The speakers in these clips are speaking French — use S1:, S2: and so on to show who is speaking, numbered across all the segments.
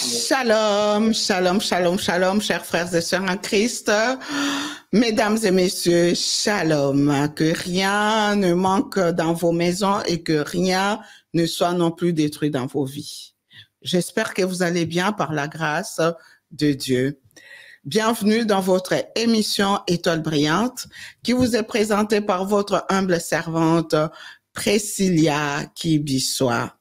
S1: Shalom, shalom, shalom, shalom, chers frères et sœurs en Christ. Mesdames et messieurs, shalom. Que rien ne manque dans vos maisons et que rien ne soit non plus détruit dans vos vies. J'espère que vous allez bien par la grâce de Dieu. Bienvenue dans votre émission Étoile brillante qui vous est présentée par votre humble servante Priscilla Kibissoa.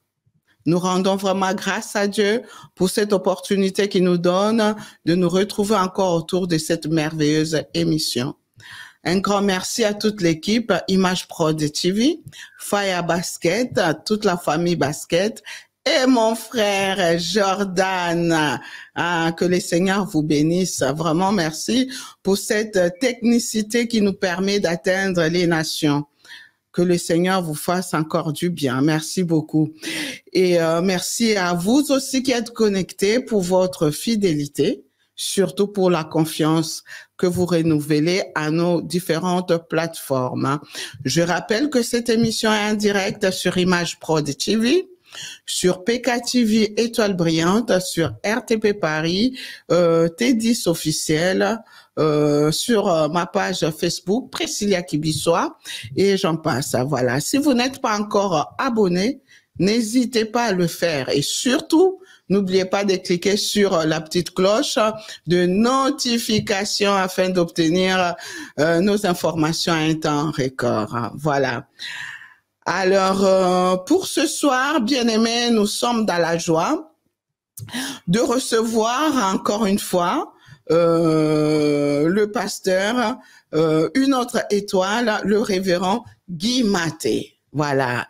S1: Nous rendons vraiment grâce à Dieu pour cette opportunité qu'il nous donne de nous retrouver encore autour de cette merveilleuse émission. Un grand merci à toute l'équipe Image Prod TV, Fire Basket, toute la famille Basket et mon frère Jordan. Que le Seigneur vous bénisse. Vraiment merci pour cette technicité qui nous permet d'atteindre les nations. Que le Seigneur vous fasse encore du bien. Merci beaucoup. Et merci à vous aussi qui êtes connectés pour votre fidélité, surtout pour la confiance que vous renouvelez à nos différentes plateformes. Je rappelle que cette émission est en direct sur Image Prod TV, sur PKTV Étoile Brillante, sur RTP Paris, T10 officiel, sur ma page Facebook, Priscilla Kibissoa, et j'en passe. Voilà. Si vous n'êtes pas encore abonné, n'hésitez pas à le faire. Et surtout, n'oubliez pas de cliquer sur la petite cloche de notification afin d'obtenir nos informations à un temps record. Voilà. Alors, pour ce soir, bien-aimés, nous sommes dans la joie de recevoir encore une fois le pasteur, une autre étoile, le révérend Guy Maté. Voilà,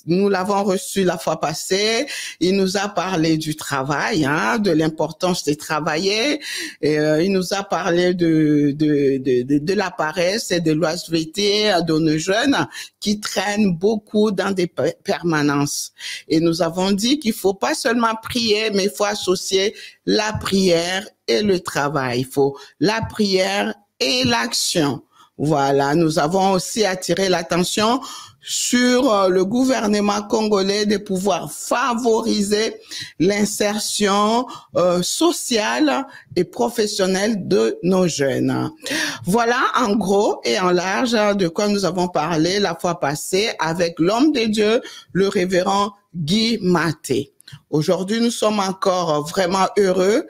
S1: nous l'avons reçu la fois passée. Il nous a parlé du travail, de l'importance de travailler. Et, il nous a parlé de la paresse et de l'oisiveté de nos jeunes qui traînent beaucoup dans des permanences. Et nous avons dit qu'il faut pas seulement prier, mais il faut associer la prière et le travail. Il faut la prière et l'action. Voilà, nous avons aussi attiré l'attention sur le gouvernement congolais de pouvoir favoriser l'insertion sociale et professionnelle de nos jeunes. Voilà en gros et en large de quoi nous avons parlé la fois passée avec l'homme de Dieu, le révérend Guy Maté. Aujourd'hui, nous sommes encore vraiment heureux.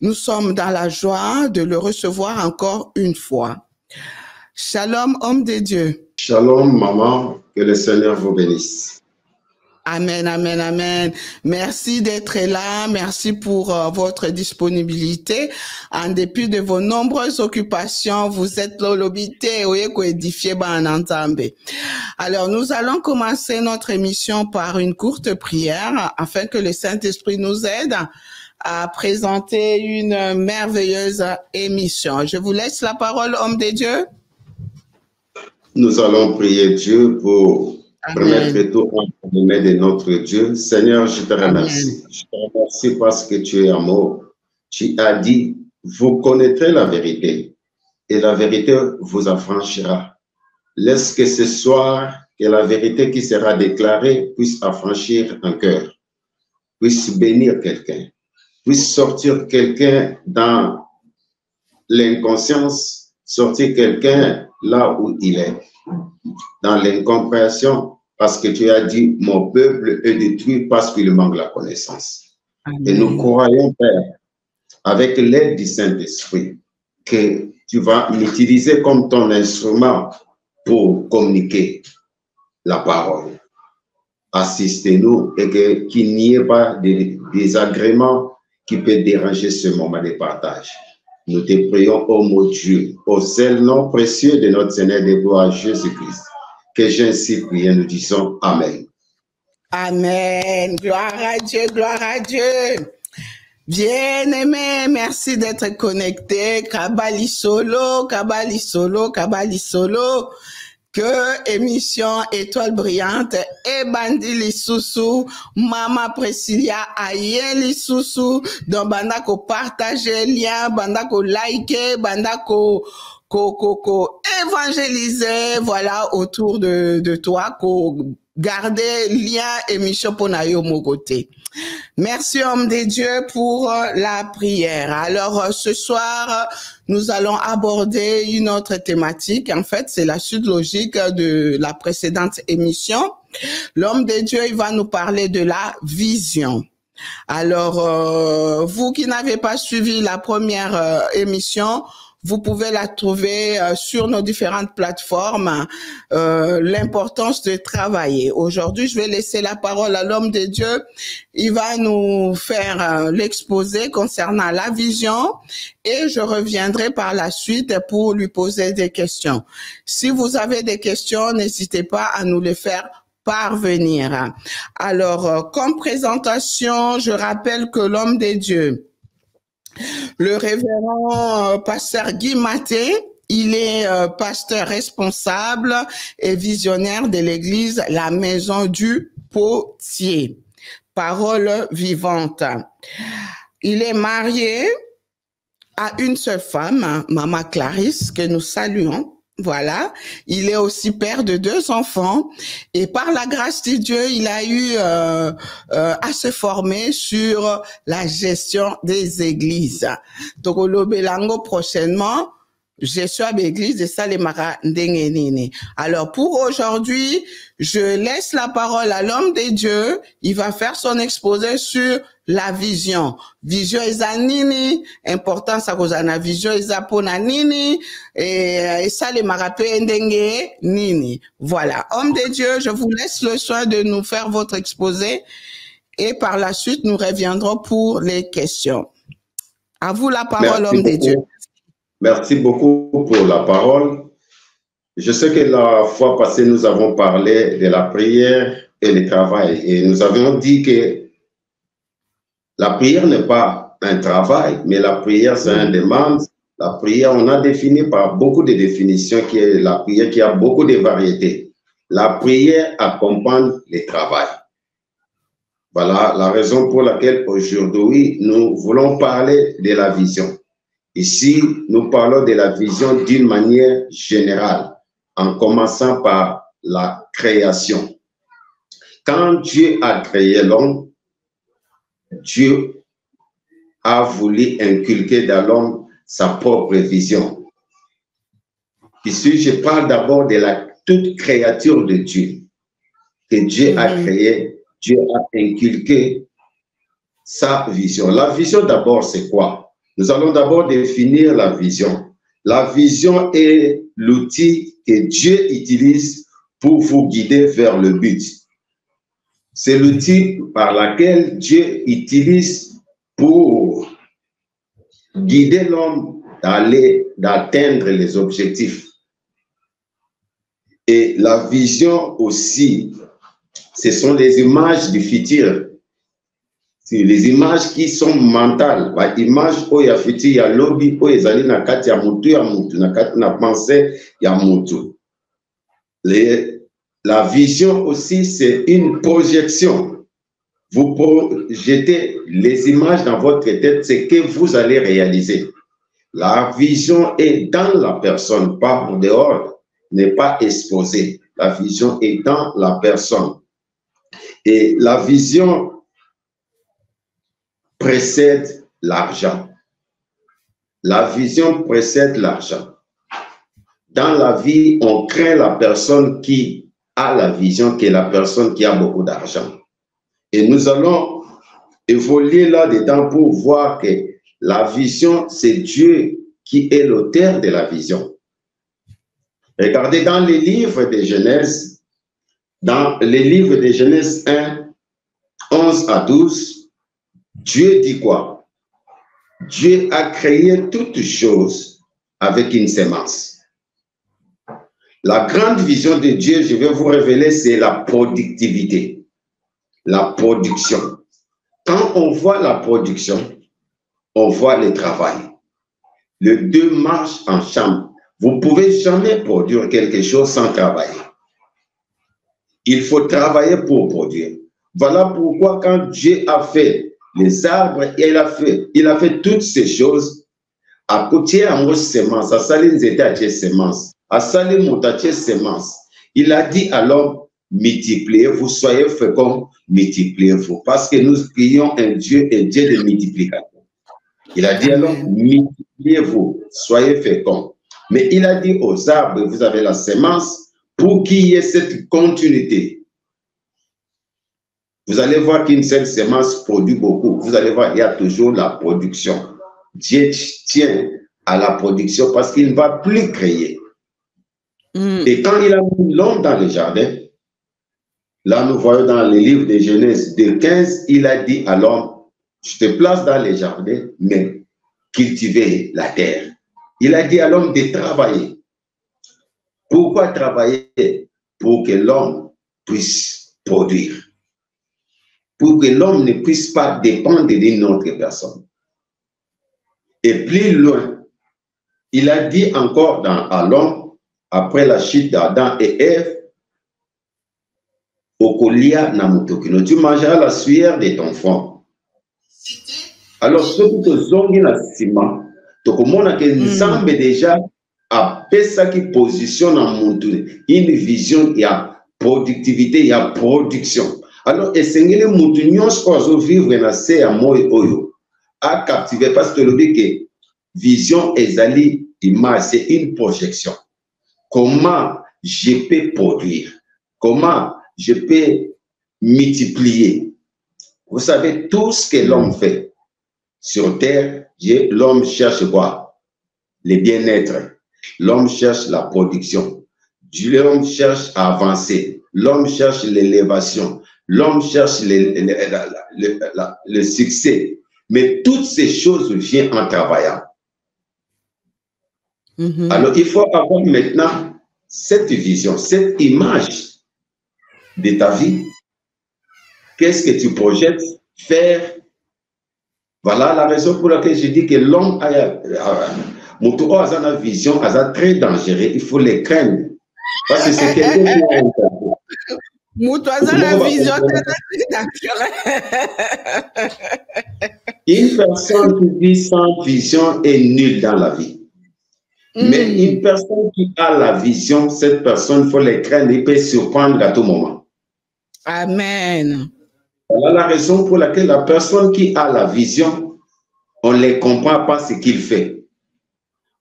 S1: Nous sommes dans la joie de le recevoir encore une fois. Shalom, homme de Dieu.
S2: Shalom, maman, que le Seigneur vous bénisse.
S1: Amen, amen, amen. Merci d'être là. Merci pour votre disponibilité. En dépit de vos nombreuses occupations, vous êtes l'olobité édifié banantambe. Alors, nous allons commencer notre émission par une courte prière afin que le Saint-Esprit nous aide à présenter une merveilleuse émission. Je vous laisse la parole, homme de Dieu.
S2: Nous allons prier Dieu pour remettre tout entre les mains de notre Dieu. Seigneur, je te remercie. Je te remercie parce que tu es amour. Tu as dit, vous connaîtrez la vérité et la vérité vous affranchira. Laisse que ce soir, que la vérité qui sera déclarée puisse affranchir un cœur, puisse bénir quelqu'un, puisse sortir quelqu'un dans l'inconscience, sortir quelqu'un là où il est, dans l'incompréhension, parce que tu as dit, mon peuple est détruit parce qu'il manque la connaissance. Amen. Et nous croyons, Père, avec l'aide du Saint-Esprit, que tu vas m'utiliser comme ton instrument pour communiquer la parole. Assistez-nous et qu'il n'y ait pas de désagréments qui peuvent déranger ce moment de partage. Nous te prions, ô mon Dieu, au seul nom précieux de notre Seigneur de gloire, Jésus-Christ, que j'ai ainsi prié, nous disons Amen.
S1: Amen. Gloire à Dieu, gloire à Dieu. Bien-aimé, merci d'être connecté. Kabali solo, kabali solo, kabali solo. Que émission Étoile brillante et bandi lisusu mama Priscilla aye lisusu donc banda ko partager lien banda ko liker banda ko évangéliser voilà autour de toi ko garder lien émission pour na yo mo côté. Merci, homme de Dieu, pour la prière. Alors, ce soir, nous allons aborder une autre thématique. En fait, c'est la suite logique de la précédente émission. L'homme de Dieu, il va nous parler de la vision. Alors, vous qui n'avez pas suivi la première émission, vous pouvez la trouver sur nos différentes plateformes, l'importance de travailler. Aujourd'hui, je vais laisser la parole à l'homme de Dieu. Il va nous faire l'exposé concernant la vision et je reviendrai par la suite pour lui poser des questions. Si vous avez des questions, n'hésitez pas à nous les faire parvenir. Alors, comme présentation, je rappelle que l'homme de Dieu, le révérend pasteur Guy Maté, il est pasteur responsable et visionnaire de l'église La Maison du Potier. Parole vivante. Il est marié à une seule femme, Maman Clarisse, que nous saluons. Voilà, il est aussi père de 2 enfants et par la grâce de Dieu, il a eu à se former sur la gestion des églises. Donc, au Belango prochainement, gestion d'église de Salemara Ndengenine. Alors, pour aujourd'hui, je laisse la parole à l'homme de Dieu. Il va faire son exposé sur la vision. Vision eza nini, importance à cause de la vision eza pona nini, et ça les marapé ndenge nini. Voilà. Homme de Dieu, je vous laisse le soin de nous faire votre exposé et par la suite, nous reviendrons pour les questions. À vous la parole, homme de Dieu.
S2: Merci beaucoup pour la parole. Je sais que la fois passée, nous avons parlé de la prière et le travail. Et nous avions dit que la prière n'est pas un travail, mais la prière, c'est une demande. La prière, on a défini par beaucoup de définitions qui est la prière qui a beaucoup de variétés. La prière accompagne le travail. Voilà la raison pour laquelle aujourd'hui, nous voulons parler de la vision. Ici, nous parlons de la vision d'une manière générale, en commençant par la création. Quand Dieu a créé l'homme, Dieu a voulu inculquer dans l'homme sa propre vision. Ici, je parle d'abord de la toute créature de Dieu, que Dieu a créé, Dieu a inculqué sa vision. La vision d'abord, c'est quoi? Nous allons d'abord définir la vision. La vision est l'outil que Dieu utilise pour vous guider vers le but. C'est l'outil par lequel Dieu utilise pour guider l'homme d'atteindre les objectifs. Et la vision aussi, ce sont les images du futur. C'est les images qui sont mentales. Les images où il y a futur, il y a lobby, où il y a na kati ya mutu ya mutu, na kati na pensée ya mutu. La vision aussi, c'est une projection. Vous projetez les images dans votre tête, c'est que vous allez réaliser. La vision est dans la personne, pas en dehors, n'est pas exposée. La vision est dans la personne. Et la vision précède l'argent. La vision précède l'argent. Dans la vie, on craint la personne qui a la vision, qui est la personne qui a beaucoup d'argent. Et nous allons évoluer là-dedans pour voir que la vision, c'est Dieu qui est l'auteur de la vision. Regardez dans les livres de Genèse, dans les livres de Genèse 1, 11 à 12, Dieu dit quoi? Dieu a créé toutes choses avec une sémence. La grande vision de Dieu, je vais vous révéler, c'est la productivité, la production. Quand on voit la production, on voit le travail. Les deux marchent ensemble. Vous ne pouvez jamais produire quelque chose sans travailler. Il faut travailler pour produire. Voilà pourquoi quand Dieu a fait les arbres, il a fait toutes ces choses. À côté à moi semence, à salir étaient à semence, à salir montaché semence. Il a dit à l'homme, multipliez-vous, soyez féconds, multipliez-vous. Parce que nous prions un Dieu de multiplication. Il a dit alors, multipliez-vous, soyez féconds. Mais il a dit aux arbres, vous avez la sémence, pour qu'il y ait cette continuité. Vous allez voir qu'une seule sémence produit beaucoup. Vous allez voir, il y a toujours la production. Dieu tient à la production parce qu'il ne va plus créer. Et quand il a mis l'homme dans le jardin, là nous voyons dans le livre de Genèse 2:15, il a dit à l'homme, je te place dans les jardins, mais cultiver la terre. Il a dit à l'homme de travailler. Pourquoi travailler? Pour que l'homme puisse produire. Pour que l'homme ne puisse pas dépendre d'une autre personne. Et plus loin, il a dit encore à l'homme, après la chute d'Adam et Ève, Okolia namutokino, tu mangeras la sueur de ton front. Alors, ce que tu zongi na sima, tu comprends que Nzambe déjà a fait ça qui positionne en mutu, une vision, il y a productivité, il y a production. Alors, essayez les mutu nyonso vivre na se ya moi oyo a captiver parce que le dit que vision ezali image, c'est une projection. Comment je peux produire? Comment je peux multiplier? Vous savez, tout ce que l'homme fait sur terre, l'homme cherche quoi? Le bien-être. L'homme cherche la production. L'homme cherche à avancer. L'homme cherche l'élévation. L'homme cherche le succès. Mais toutes ces choses viennent en travaillant. Alors, il faut avoir maintenant cette vision, cette image de ta vie. Qu'est-ce que tu projettes faire? Voilà la raison pour laquelle je dis que l'homme a une vision, a très dangereux. Il faut les craindre. Parce que c'est quelqu'un qui a une
S1: vision
S2: Une personne qui vit sans vision est nulle dans la vie. Mais une personne qui a la vision, cette personne, il faut les craindre, il peut surprendre à tout moment.
S1: Amen.
S2: Voilà la raison pour laquelle la personne qui a la vision, on ne les comprend pas ce qu'il fait.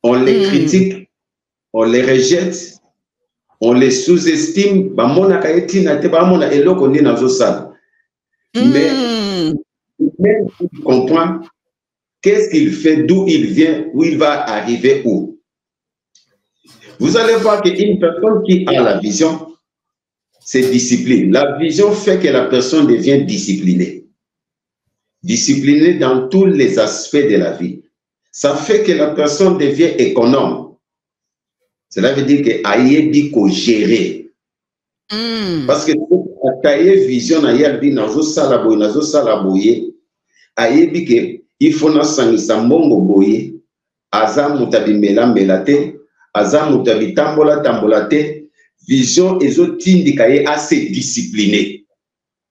S2: On les critique, on les rejette, on les sous-estime. Mais même il comprend qu'est-ce qu'il fait, d'où il vient, où il va arriver, où. Vous allez voir qu'une personne qui a la vision, c'est discipline. La vision fait que la personne devient disciplinée. Disciplinée dans tous les aspects de la vie. Ça fait que la personne devient économe. Cela veut dire que ayebi ko gérer. Parce que taille vision ayebi nazo sala boye ayebi que il faut na sangisa mbongo boye aza mutabi melate aza mutabi tambola te vision ezotindika ye assez discipliné.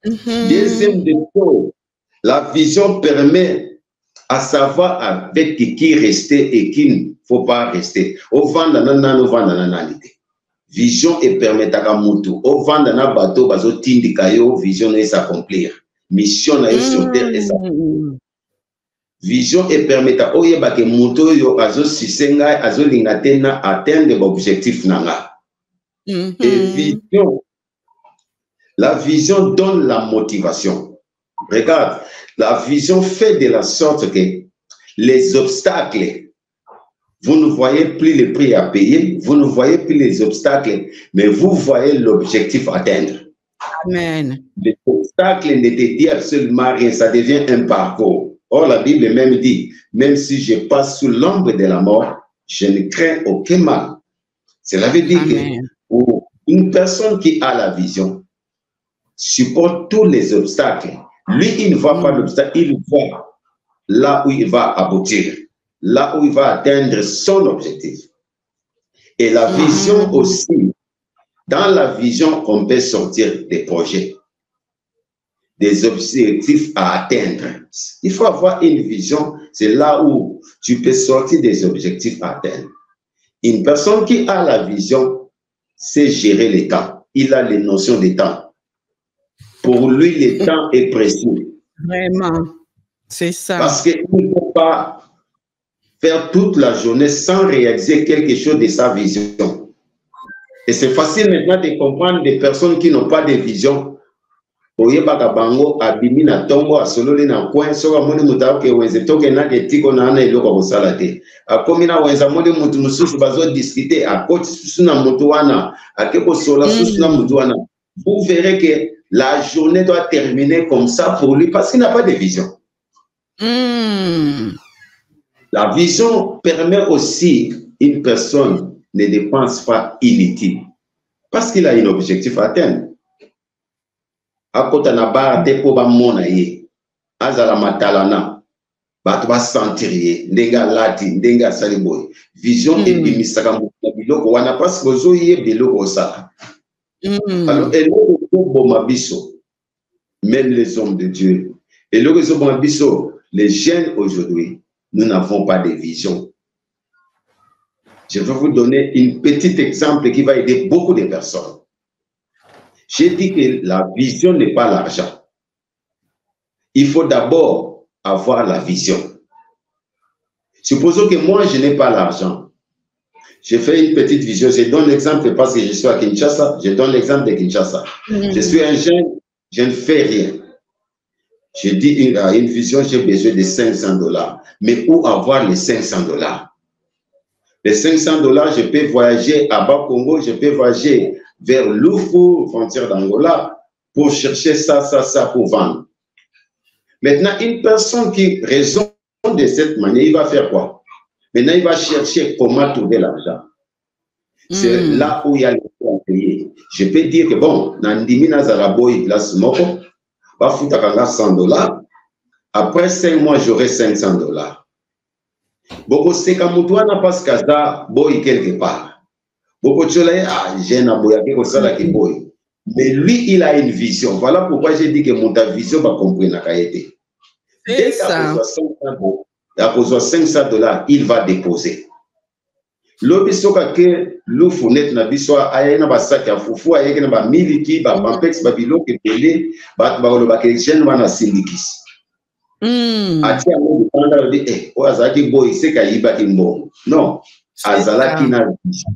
S2: Deuxième des choses, la vision permet à savoir avec qui rester et qui ne faut pas rester. Au vendana vision et permet à mutu. Au vendana bateau bazo tindika yo vision et s'accomplir. Mission na yo sur terre et s'accomplir. Vision et permet à oye ba ke mutu yo azo sisenga azo lingatena atteindre l'objectif nanga. Et vision, la vision donne la motivation. Regarde, la vision fait de la sorte que les obstacles, vous ne voyez plus les prix à payer, vous ne voyez plus les obstacles, mais vous voyez l'objectif à atteindre.
S1: Amen.
S2: Les obstacles ne te disent absolument rien, ça devient un parcours. Or, la Bible même dit, même si je passe sous l'ombre de la mort, je ne crains aucun mal. Cela veut dire que pour une personne qui a la vision, supporte tous les obstacles. Lui, il ne voit pas l'obstacle, il voit là où il va aboutir, là où il va atteindre son objectif. Et la vision aussi, dans la vision, on peut sortir des projets, des objectifs à atteindre. Il faut avoir une vision, c'est là où tu peux sortir des objectifs à atteindre. Une personne qui a la vision sait gérer les temps. il a les notions de temps. Pour lui, le temps est précieux.
S1: Vraiment, c'est ça.
S2: Parce qu'il ne peut pas faire toute la journée sans réaliser quelque chose de sa vision. Et c'est facile maintenant de comprendre des personnes qui n'ont pas de vision. Oyebaka bango abimi na tombo asololi na coin soka moni mutao ke wenze toke na ke tiko na ana iloko kosala te akomi na wenza moni mutu mususu bazo discuter akoti susu na mutu wana akeko sola susu na mutu wana. Vous verrez que la journée doit terminer comme ça pour lui parce qu'il n'a pas de vision. La vision permet aussi une personne ne dépense pas inutile parce qu'il a un objectif à atteindre. Akota na ba te po ba mona ye azala matalana bato ba sentir ye ndenga lati ndenga sali boy vision et bimisaka na biloko wana parce que zo ye biloko osala. Alors eloko boma biso même les hommes de Dieu eloko zo boma biso les jeunes aujourd'hui nous n'avons pas de vision. Je vais vous donner un petit exemple qui va aider beaucoup de personnes. J'ai dit que la vision n'est pas l'argent. Il faut d'abord avoir la vision. Supposons que moi, je n'ai pas l'argent. Je fais une petite vision. Je donne l'exemple parce que je suis à Kinshasa. Je donne l'exemple de Kinshasa. Je suis un jeune, je ne fais rien. Je dis une vision, j'ai besoin de $500. Mais où avoir les $500? Les $500, je peux voyager à Bas-Congo, je peux voyager vers Lufu, frontière d'Angola, pour chercher ça pour vendre. Maintenant, une personne qui raisonne de cette manière, il va faire quoi? Maintenant, il va chercher comment trouver l'argent. C'est là où il y a les fonds à payer. Je peux dire que bon, Nandimi Nazaraboy, place Moko, va foutre $100. Après 5 mois, j'aurai $500. Boko seka mutuana parce que boy quelque part. Mais lui, il a une vision. Voilà pourquoi j'ai dit que mon vision va comprendre la qualité. Dès qu'il a besoin $500, il va déposer. L'obisoka que l'oufounet na biswa ayena basaki ya fufu ayena ba miliki ba pampex ba biloko ebele ba ba ke jeune wana syndicus. Ati amu panda de o azaki boy seka yiba kimbo. Non, azalaki na vision.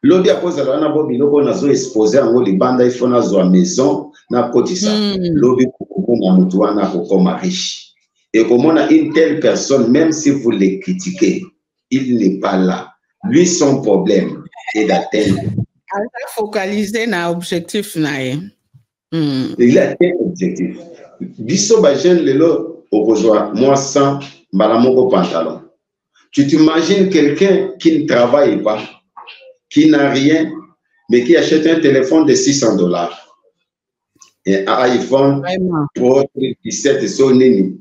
S2: L'autre a posé la bo biloko na zo exposé en libanda il faut na zo maison na kotisa. L'autre pour na mutu wana ko comme riche. Et comme on a une telle personne, même si vous les critiquez, il n'est pas là. Lui, son problème est d'atteindre.
S1: Il a focalisé sur l'objectif.
S2: Il a un objectif. Biso bajen lelo okozwa moi sans balamoko pantalon. Tu t'imagines quelqu'un qui ne travaille pas, qui n'a rien, mais qui achète un téléphone de $600. Et un iPhone Pro 17 Sony.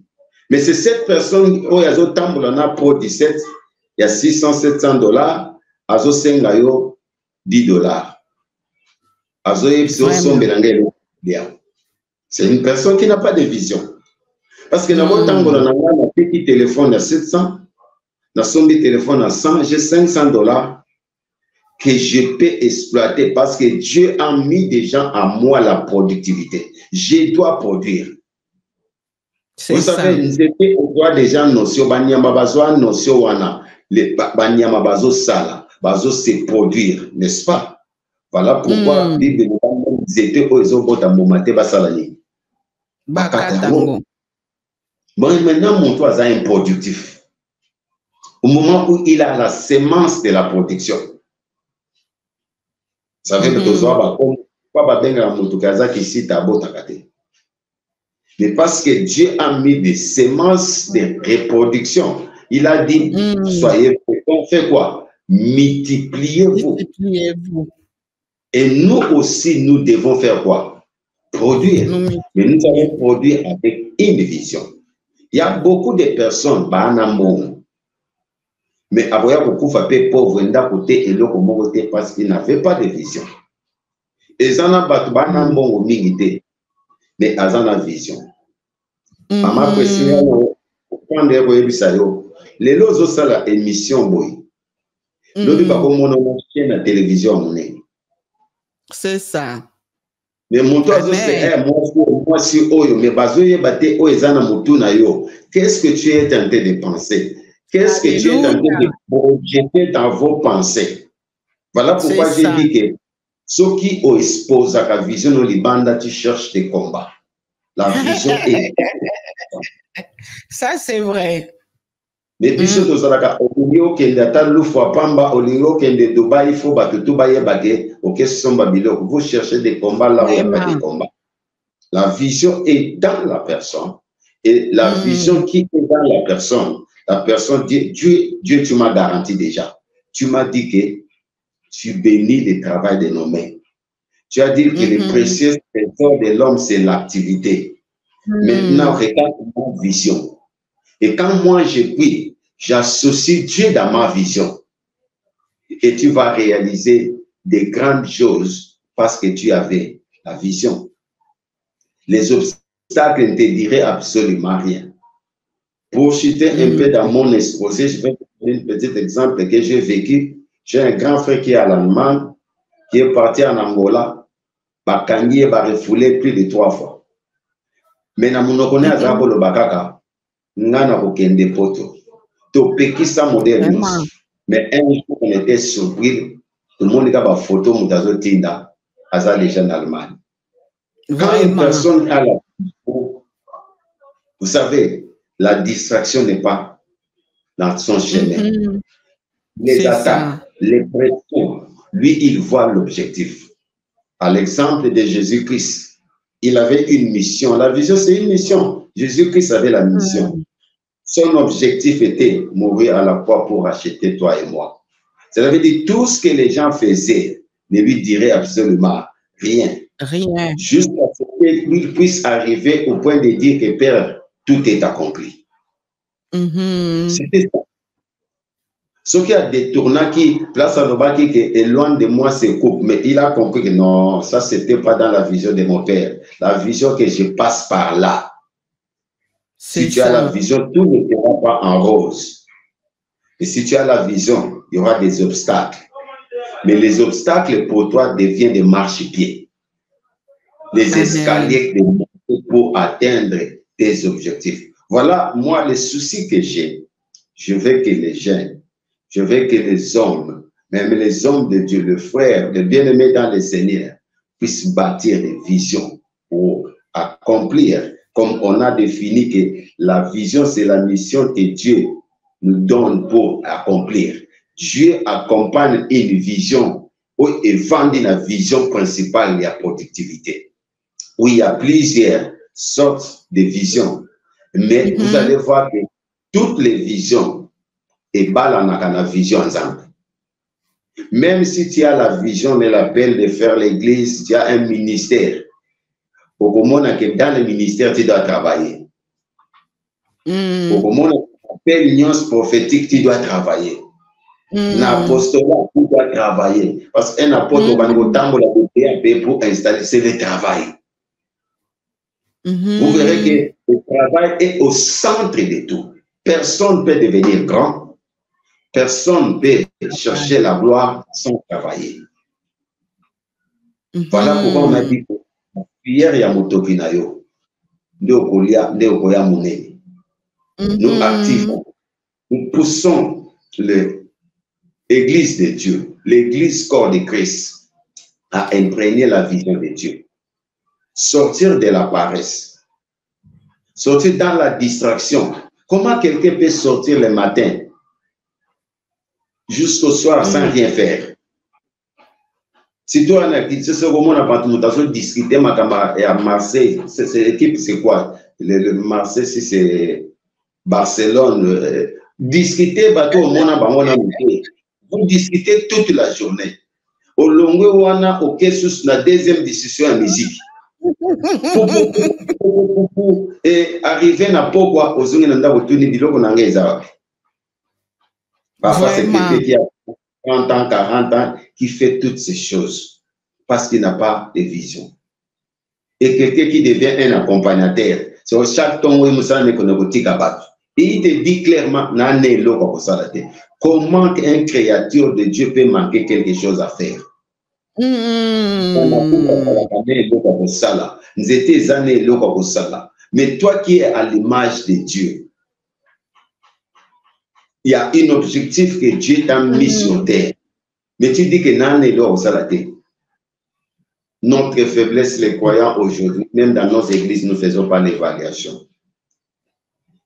S2: Mais c'est cette personne qui a un Pro 17, il y a $600-700, azo senga yo $10. C'est une personne qui n'a pas de vision. Parce que dans un petit téléphone à 700, dans son téléphone à 100, j'ai $500 que je peux exploiter parce que Dieu a mis des gens à moi la productivité. Je dois produire. Vous savez, nous étions au droit des gens notion, banyama bazoa notion wana, les banyama bazo sala, bazo se produire, n'est-ce pas? Voilà pourquoi Bible nous étaient aux autres à momate basalani. Bon, maintenant mon toit est improductif. Au moment où il a la sémence de la protection. Ça veut dire que toi, pas benga mutukaza qui cite à botakate. Mais parce que Dieu a mis des sémences de reproduction, il a dit, soyez on fait quoi? Multipliez-vous. Et nous aussi, nous devons faire quoi? Produire. Mais nous allons produire avec une vision. Il y a beaucoup de personnes, mais avoir beaucoup de pauvres d'un côté et l'autre côté parce qu'ils n'avaient pas de vision. Et ça n'a pas de bon mais ils ont la vision. Maman précise, les lots aussi la émission boy. L'autre pas comme on a la télévision.
S1: C'est ça.
S2: Mais mon toit, c'est moi, si oyo, mais bazoye bate o ezana mutuna yo. Qu'est-ce que tu es tenté de penser? Qu'est-ce que tu es tenté de projeter dans vos pensées? Voilà pourquoi j'ai dit que ceux qui ont exposé la vision au Libanda, tu cherches des combats. La vision est.
S1: Ça, c'est vrai.
S2: Mais biso tozalaka olingi okende ata lufu apamba olingi okende Dubaï, il faut batutu bayebake okesomba biloko. Vous cherchez des combats là où il n'y a pas de combats. La vision est dans la personne. Et la vision qui est dans la personne dit, Dieu tu m'as garanti déjà. Tu m'as dit que tu bénis le travail de nos mains. Tu as dit que le précieux trésor de l'homme, c'est l'activité. Maintenant, regarde ma vision. Et quand moi je prie, j'associe Dieu dans ma vision. Et tu vas réaliser des grandes choses parce que tu avais la vision. Les obstacles ne te diraient absolument rien. Pour chuter un peu dans mon exposé, je vais te donner un petit exemple que j'ai vécu. J'ai un grand frère qui est à l'Allemagne, qui est parti en Angola, Bakangi va refouler plus de 3 fois. Mais na monokone azabo lo bakaka. Ngana kokende poto to pekisa modèle mais un jour on était surpris tout le monde a ba photo mutazo tinda aza déjà en Allemagne. Quand une personne a la vous savez la distraction n'est pas dans son chemin. Les attaques, les pressions, lui il voit l'objectif. À l'exemple de Jésus-Christ, il avait une mission. La vision c'est une mission. Jésus-Christ avait la mission. Son objectif était mourir à la croix pour acheter toi et moi. Ça veut dire tout ce que les gens faisaient ne lui dirait absolument rien.
S1: Rien.
S2: Jusqu'à ce qu'il puisse arriver au point de dire que Père, tout est accompli. C'était ça. Ce qui a détourné qui place à l'obaki qui est loin de moi se coupe, mais il a compris que non, ça c'était pas dans la vision de mon Père. La vision que je passe par là. Si tu as la vision, tout ne sera pas en rose. Et si tu as la vision, il y aura des obstacles. Mais les obstacles pour toi deviennent des marchepieds. Les escaliers pour atteindre tes objectifs. Voilà, moi, les soucis que j'ai. Je veux que les jeunes, je veux que les hommes, même les hommes de Dieu, le frère, le bien-aimé dans le Seigneur, puissent bâtir des visions pour accomplir. Comme on a défini que la vision, c'est la mission que Dieu nous donne pour accomplir. Dieu accompagne une vision et vend une vision principale de la productivité. Où il y a plusieurs sortes de visions. Mais vous allez voir que toutes les visions et la vision ensemble. Même si tu as la vision et l'appel de faire l'église, tu as un ministère. Au moment que dans le ministère, tu dois travailler. Au moment où tu as l'union prophétique, tu dois travailler. L'apostolat, tu dois travailler. Parce qu'un apôtre, pour installer, c'est le travail. Vous verrez que le travail est au centre de tout. Personne ne peut devenir grand. Personne ne peut chercher la gloire sans travailler. Voilà pourquoi on a dit que prière ya motokinayo nous activons, nous poussons l'église de Dieu, l'église corps de Christ à imprégner la vision de Dieu. Sortir de la paresse, sortir dans la distraction. Comment quelqu'un peut sortir le matin jusqu'au soir sans rien faire? Si toi, on a dit, c'est ce qu'on a discuté à Marseille, c'est l'équipe, c'est quoi? Le Marseille, si c'est Barcelone, discuter, vous discutez toute la journée. Au long on a la deuxième discussion en musique. Et arriver à Pogwa, aux Zunanda, au Tuni, parfois, c'est quelqu'un qui a 30 ans, 40 ans, qui fait toutes ces choses parce qu'il n'a pas de vision. Et quelqu'un qui devient un accompagnateur, c'est chaque temps où il et il te dit clairement, comment une créature de Dieu peut manquer quelque chose à faire. Mais toi qui es à l'image de Dieu, il y a un objectif que Dieu t'a mis sur terre. Mais tu dis que notre faiblesse, les croyants aujourd'hui, même dans nos églises, nous ne faisons pas l'évaluation.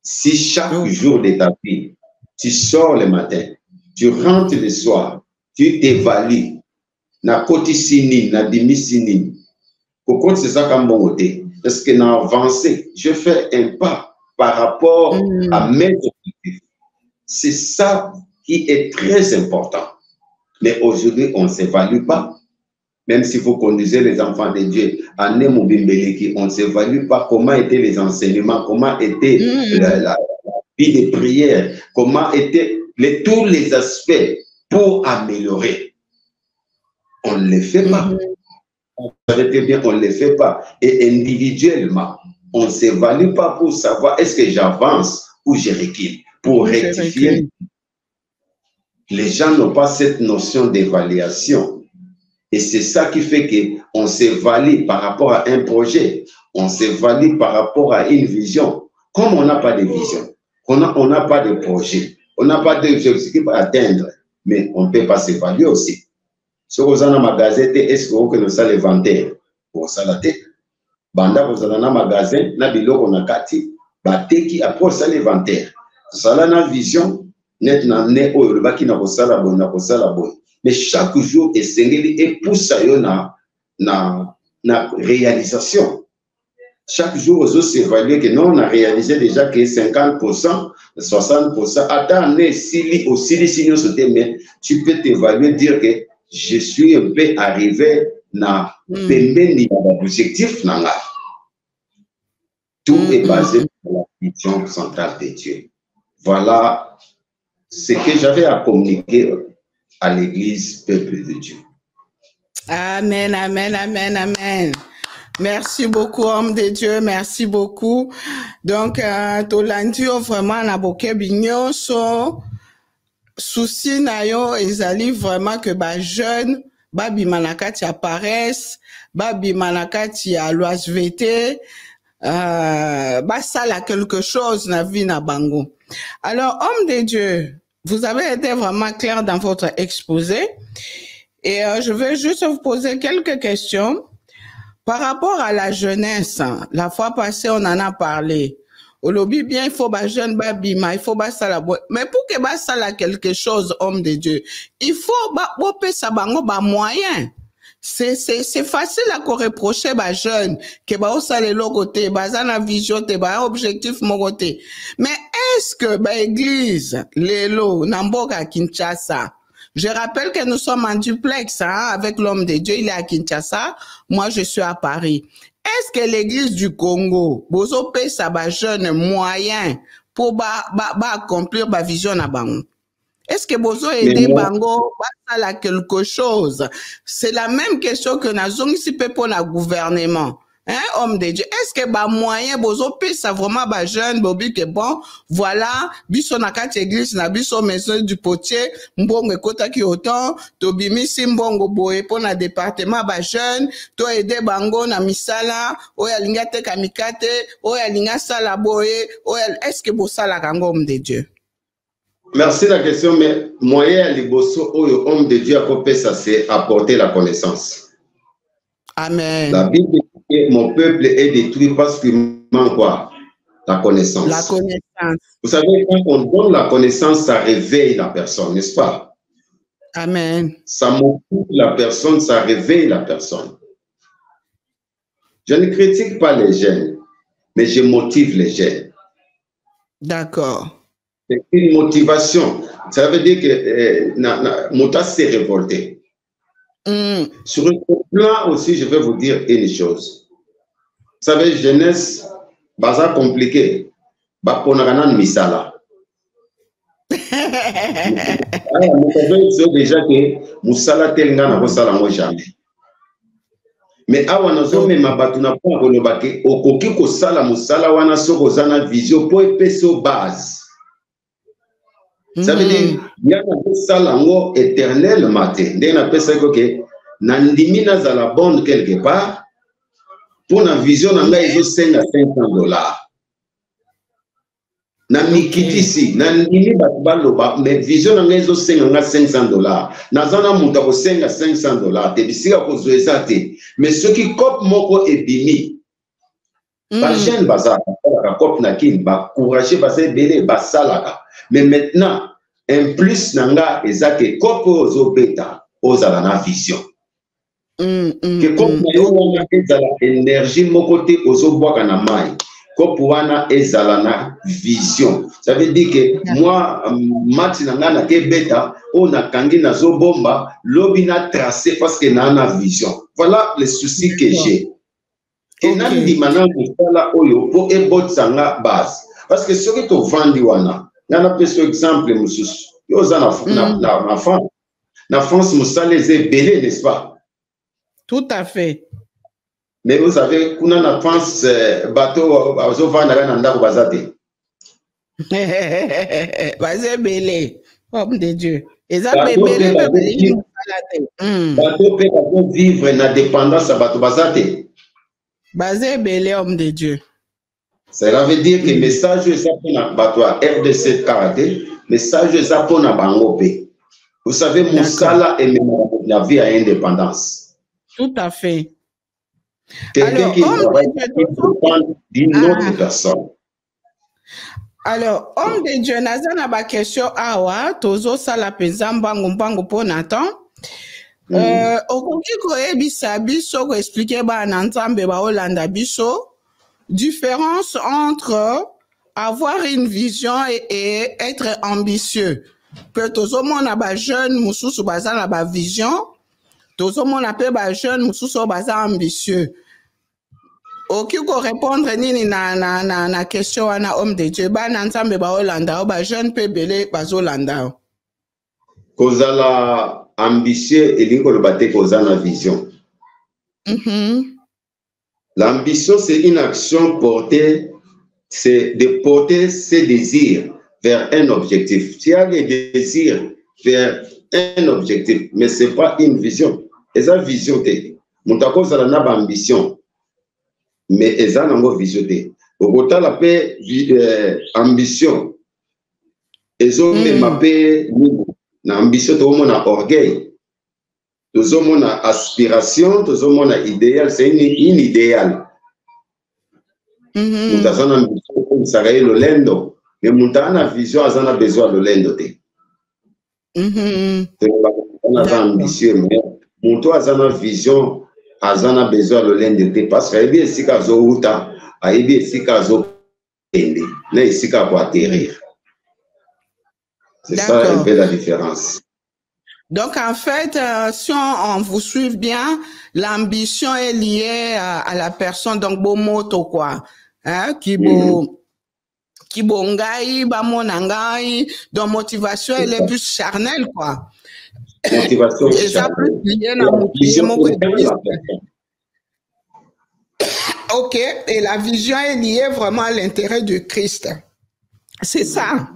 S2: Si chaque jour de ta vie, tu sors le matin, tu rentres le soir, tu t'évalues, na koti sini, na demi sini, pourquoi c'est ça comme bon côté? Parce que dans avancé, je fais un pas par rapport à mes objectifs. C'est ça qui est très important. Mais aujourd'hui, on ne s'évalue pas. Même si vous conduisez les enfants de Dieu à Nemobimbeleki, on ne s'évalue pas comment étaient les enseignements, comment était la vie de prière, comment étaient tous les aspects pour améliorer. On ne les fait pas. Vous savez bien, on ne les fait pas. Et individuellement, on ne s'évalue pas pour savoir est-ce que j'avance ou je recule, pour rectifier. Les gens n'ont pas cette notion d'évaluation. Et c'est ça qui fait qu'on s'évalue par rapport à un projet, on s'évalue par rapport à une vision. Comme on n'a pas de vision, on n'a pas de projet, on n'a pas d'objectif à atteindre, mais on ne peut pas s'évaluer aussi. Si vous avez un magasin, est-ce que vous avez l'inventaire? Pour ça, la tête. Banda, vous avez un magasin, na biloko na kati, bateki après ça l'inventaire. Ça là na vision, net na ne o le baki na kosala bon na kosala bon. Mais chaque jour et pousse ça na réalisation. Chaque jour on s'évalue que non on a réalisé déjà que 50%, 60%. Attends, si mais tu peux t'évaluer dire que je suis un peu arrivé na l'objectif nanga. Tout est basé sur la vision centrale de Dieu. Voilà ce que j'avais à communiquer à l'église peuple de Dieu.
S1: Amen, amen, amen, amen. Merci beaucoup, homme de Dieu, merci beaucoup. Donc, Tolandio, vraiment, na boke bignon, so, souci na yo, ezali vraiment que ba jeune, ba bimanakati apparaissent, ba bimanakati à l'OSVT, ba sala quelque chose na vie na bango. Alors, homme de Dieu, vous avez été vraiment clair dans votre exposé et je vais juste vous poser quelques questions par rapport à la jeunesse. La fois passée, on en a parlé. Au lobby, bien, il faut ba jeune, ba bima, il faut ba sala. Mais pour que ba sala quelque chose, homme de Dieu, il faut ba bope sa bango ba moyen. C'est facile à reprocher ba jeune que ba osale logoté, ba zana vision te ba objectif mogoté. Mais est-ce que ba église lelo namboka Kinshasa? Je rappelle que nous sommes en duplex hein, avec l'homme de Dieu, il est à Kinshasa, moi je suis à Paris. Est-ce que l'église du Congo bozo pe sa ba jeune moyen pour accomplir ba vision na bango? Est-ce que bozo aider bango à quelque chose? C'est la même question que nazong ici pour le gouvernement. Hein, homme de Dieu, est-ce que ba moyen bozo pe sa vraiment ba jeune bobi que bon voilà biso na kati église na biso maison du potier mbongo ekota ki autant to bimisi mbongo boye pour na département ba jeune to aider bango na misala oya linga te kamikate oya linga sala boye oya est-ce que bo sala kango homme de Dieu?
S2: Merci la question, mais moyen à liboso oyo homme de Dieu a copé ça c'est apporter la connaissance.
S1: Amen.
S2: La Bible dit que mon peuple est détruit parce qu'il manque quoi? La connaissance.
S1: La connaissance.
S2: Vous savez, quand on donne la connaissance, ça réveille la personne, n'est-ce pas?
S1: Amen.
S2: Ça motive la personne, ça réveille la personne. Je ne critique pas les jeunes, mais je motive les jeunes.
S1: D'accord.
S2: C'est une motivation. Ça veut dire que Mota s'est révolté. Sur un plan aussi, je vais vous dire une chose. Vous savez, jeunesse, bazar compliqué. Baponaranan misala. Déjà que Moussala telnga na kosala mo jamais. Mais awa nazo mema batu na po kolobake okoki kosala musala wana soko zana vision po epeso base. Ça veut dire, il y a un salango éternel matin. Il y a un peu que nandimi nazala bonne quelque part pour na vision na ngai ezosenga $500 na mikitisi nandimi bato baloba mais vision na ngai ezosenga nga $500 nazana mutu akosenga $500 te bisika kozwa eza te mais soki kope moko ebimi bajeune basalaka kope na kini bakourage baza ebele basalaka mais maintenant un plus na nga eza ke kope oyo ozobeta ozala na vision ke kope na yo wana ezala énergie moko te ozobwaka na mai kope wana ezala na vision. Ça veut dire que moi mati na nga nakebeta oyo nakangi nazobomba lobi na tracé parce que na vision. Voilà le souci que j'ai. Et nandima na mosala oyo po ebotisa nga base parce que soki tovandi wana ngana peso exemple mosusu yo oza na France. Na France mosala eza ebele, n'est-ce pas?
S1: Tout à fait.
S2: Mais vous savez, kuna na France bateau bazovanda na ndako baza te.
S1: Baza ebele, homme de Dieu. Eza ebele
S2: bateau pe bazo vivre na dépendance à bateau baza te.
S1: Baza ebele, homme de Dieu.
S2: Cela veut dire que message eza pona bateau à RDC karaté, message eza pona bango pe. Vous savez, mosala et la vie à indépendance.
S1: Tout à fait.
S2: Quelqu'un qui travaille d'une autre personne.
S1: Alors, homme de Dieu, nazana ba question awa, tozo sala penza mbangu po Nathan. Okoki koyebisa biso ko expliquer ba na nzambe ba Olanda biso différence entre avoir une vision et être ambitieux. Pe tozo mona ba jeune mususu baza na ba vision, tozo mona pe ba jeune mususu baza ambitieux. Oki ko répondre nini na question wana homme de Dieu ba na nzambe ba Olanda o ba jeune pe belé bazo landa.
S2: Kozala ambitieux elingo lo bate kozana vision. L'ambition c'est une action portée, c'est de porter ses désirs vers un objectif. Tu as des désirs vers un objectif, mais ce n'est pas une vision. Et ça, vision, Moutako, ça n'a pas ambition, mais ça n'a pas vision. Au la paix, ambition. Et ça, même paix, ambition, tout le monde a orgueil. Tout le monde a aspiration, tout le monde a idéal. C'est une idéal. Moutako, ambition, comme ça, le lendo. Mais Moutana vision a besoin de l'endoté. On a ambitieux, mais Moutou a vision a besoin de l'endoté parce qu'il y a ici qu'à Zouta, il y a ici qu'à Zouta, il y a ici qu'à atterrir. C'est ça un peu la différence.
S1: Donc en fait, si on vous suit bien, l'ambition est liée à la personne, donc bon moto quoi, hein, qui bon. Kibongai, bamonangai, donc motivation elle est plus charnelle quoi.
S2: Motivation
S1: et ça plus lié dans ok, et la vision est liée vraiment à l'intérêt du Christ. C'est ça.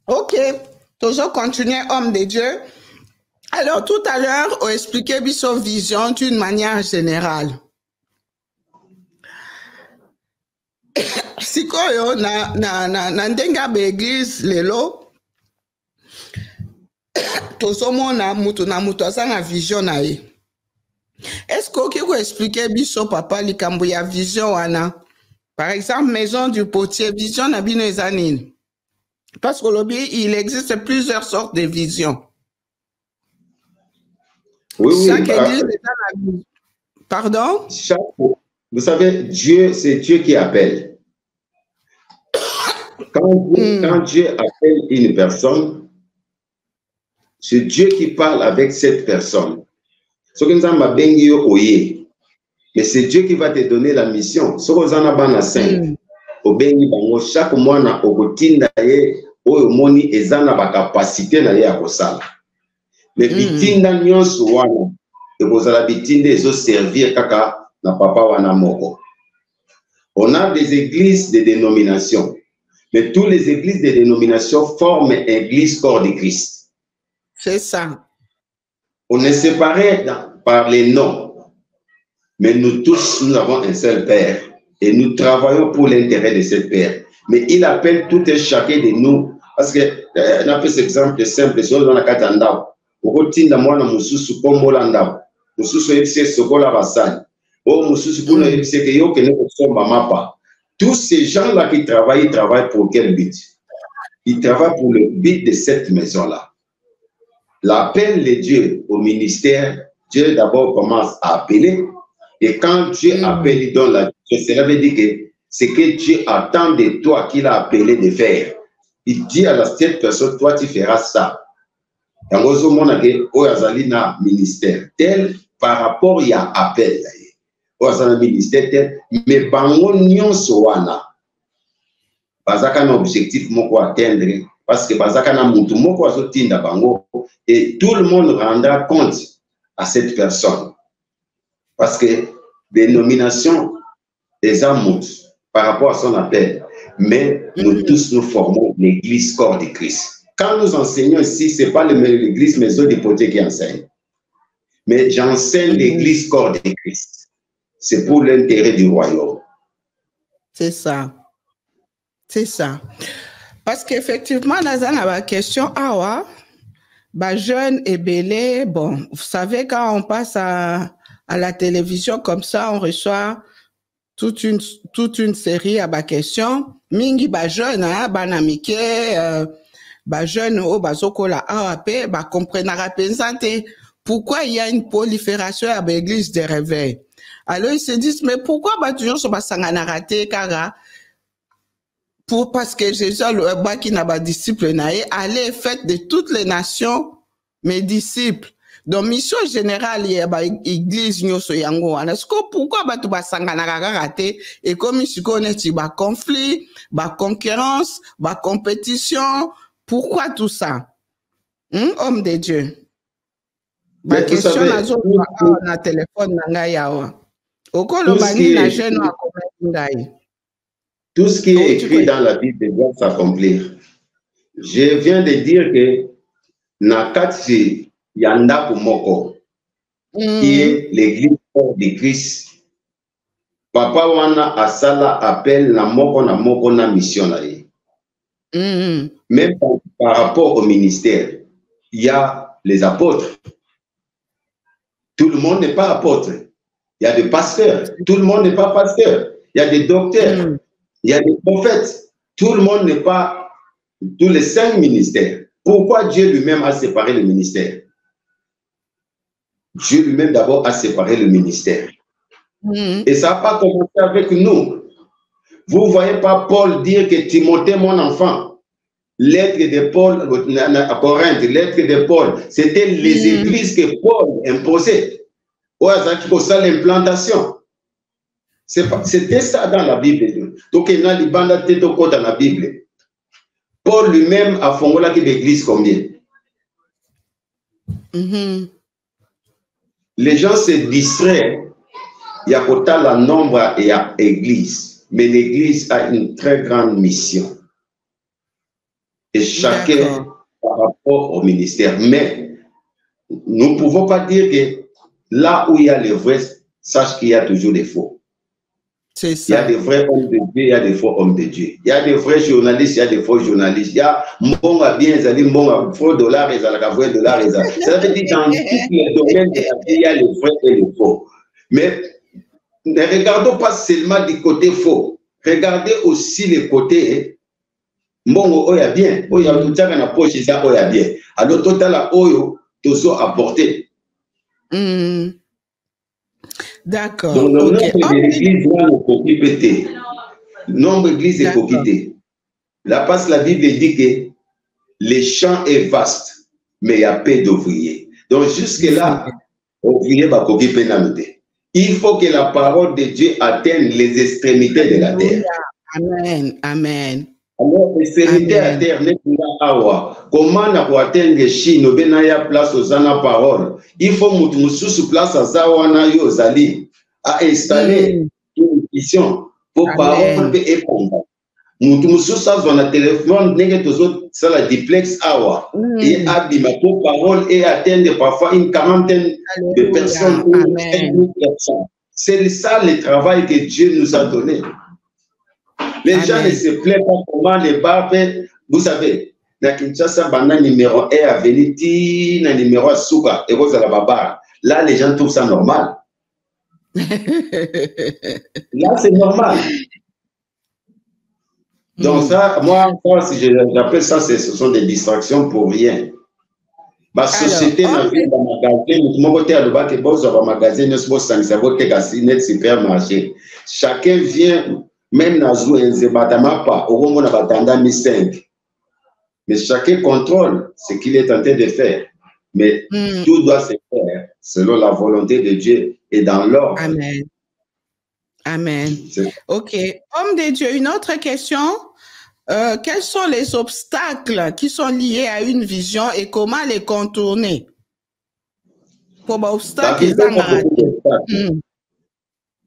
S1: Ok, toujours continuer homme de Dieu. Alors tout à l'heure, on expliquait sa vision d'une manière générale. Sikoyo na ndenga be église lelo tozomona mutu na mutu asanga vision na ye. Est-ce que oki ko expliquer biso papa likambo ya vision wana? Par exemple, maison du potier, vision na bino ezanini? Parce que lobby, il existe plusieurs sortes de visions.
S2: Oui,
S1: chaque église est dans la vie. Pardon?
S2: Vous savez, Dieu, c'est Dieu qui appelle. Quand Dieu appelle une personne, c'est Dieu qui parle avec cette personne. Mais c'est Dieu qui va te donner la mission. Chaque mois, na okotinda ye moni ezana ba capacité na ye ya kosala. Mais bitinda nyonso wana ekozala bitinda ezo servir kaka na papa wana moko. On a des églises de dénomination, mais toutes les églises de dénomination forment l'église corps de Christ.
S1: C'est ça.
S2: On est séparés par les noms, mais nous tous, nous avons un seul Père et nous travaillons pour l'intérêt de ce Père. Mais il appelle tout et chacun de nous, parce que, on a fait cet exemple simple, si on a katanda, on retient la moine mususu comme molanda, mususu ebise sokola basani, oh mususu kuna ebise que yo kene kosomba mapa. Tous ces gens-là qui travaillent, ils travaillent pour quel but? Ils travaillent pour le but de cette maison-là. L'appel de Dieu au ministère, Dieu d'abord commence à appeler, et quand Dieu appelle, il donne la vie. Cela veut dire que c'est que Dieu attend de toi qu'il a appelé de faire. Il dit à cette personne, toi tu feras ça. Et on voit que na ministère tel par rapport il y a appel. Un ministère tel, mais bango nyonso wana bazaka na objectif moko atteindre parce que bazaka na mutu moko azotinda bango et tout le monde rendra compte à cette personne parce que des nominations des amours par rapport à son appel, mais nous tous nous formons l'église corps de Christ. Quand nous enseignons ici, ce n'est pas l'église maison des potiers qui enseigne, mais j'enseigne l'église corps de Christ. C'est pour l'intérêt du royaume.
S1: C'est ça. C'est ça. Parce qu'effectivement, dans la question, jeune et belé, bon, vous savez, quand on passe à la télévision comme ça, on reçoit toute une série à ma question. Mingi jeune, banamike, jeune, bazokola AAP, comprenara pensante. Pourquoi il y a une prolifération à l'église des réveils? Alors ils se disent, mais pourquoi toujours sur basangana raté, kara? Parce que Jésus, le qui n'a pas disciple, allez faites de toutes les nations mes disciples. Donc, mission générale, il y a l'église, pourquoi tu vas basangana raté? Et comme il connaît, il y a conflit, concurrence, compétition. Pourquoi tout ça? Homme de Dieu. Ma question, na téléphone,
S2: tout ce qui est écrit dans la Bible doit s'accomplir. Je viens de dire que Nakatsi Yanda Kumoko, qui est l'église de Christ, Papa Wana Asala appelle na moko na mission. Même par rapport au ministère, il y a les apôtres. Tout le monde n'est pas apôtre. Il y a des pasteurs. Tout le monde n'est pas pasteur. Il y a des docteurs. Il y a des prophètes. Tout le monde n'est pas tous les 5 ministères. Pourquoi Dieu lui-même a séparé le ministère? Dieu lui-même d'abord a séparé le ministère. Et ça n'a pas commencé avec nous. Vous ne voyez pas Paul dire que Timothée, mon enfant, lettre de Paul à Corinthe, lettre de Paul, c'était les églises que Paul imposait. Pour ça, l'implantation. C'était ça dans la Bible. Donc, il y a dans la Bible. Paul lui-même a fondé l'église combien? Les gens se distraient. Il y a autant le nombre et l'église. Mais l'église a une très grande mission. Et chacun par rapport au ministère. Mais nous ne pouvons pas dire que là où il y a les vrais, sache qu'il y a toujours des faux. Il y a des vrais hommes de Dieu, il y a des faux hommes de Dieu. Il y a des vrais journalistes, il y a des faux journalistes. Il y a bon à bien, faux dollars, il y a vrai dollars. Ça veut dire dans tous les domaines de la vie, il y a les vrais et les faux. Mais ne regardons pas seulement du côté faux. Regardez aussi les côtés. Bon, il y a bien. Il y a tout ça dans la poche, il y a bien. Alors, total, tout ça apporté.
S1: D'accord.
S2: Donc, le nombre d'églises est le nombre d'églises est coquité. Là, parce que la Bible dit que les champs est vaste, mais il y a peu d'ouvriers. Donc, jusque-là, ouvriers va coquiller. Il faut que la parole de Dieu atteigne les extrémités de la terre.
S1: Amen. Amen.
S2: Alors, l'extrémité à terre n'est pas là. Comment on peut atteindre Chine, on a place aux parole. Il faut que place à Zawana Yozali à installer une mission pour parole et combat. on a téléphone, ça la duplex awa. Et abima pour parole et atteindre parfois une quarantaine de personnes ou 5000 personnes. C'est ça le travail que Dieu nous a donné. Les gens ne se plaignent pas comment les barbes, vous savez, na Kinshasa, bana numéro 1 à Veniti, na numéro 1 Souka, et vous à la Baba. Là, les gens trouvent ça normal. Là, c'est normal. Donc ça, moi, si j'appelle ça, ce sont des distractions pour rien. Ma société, ma vie, dans magasin, mon côté à l'obak et boss dans magasin, ne se passe pas ça va être net supermarché. Chacun vient, même dans un zébatama pas, au moment où on a batanda 5. Mais chacun contrôle ce qu'il est en train de faire. Mais tout doit se faire selon la volonté de Dieu et dans l'ordre.
S1: Amen. Amen. Ok. Homme de Dieu, une autre question. Quels sont les obstacles qui sont liés à une vision et comment les contourner?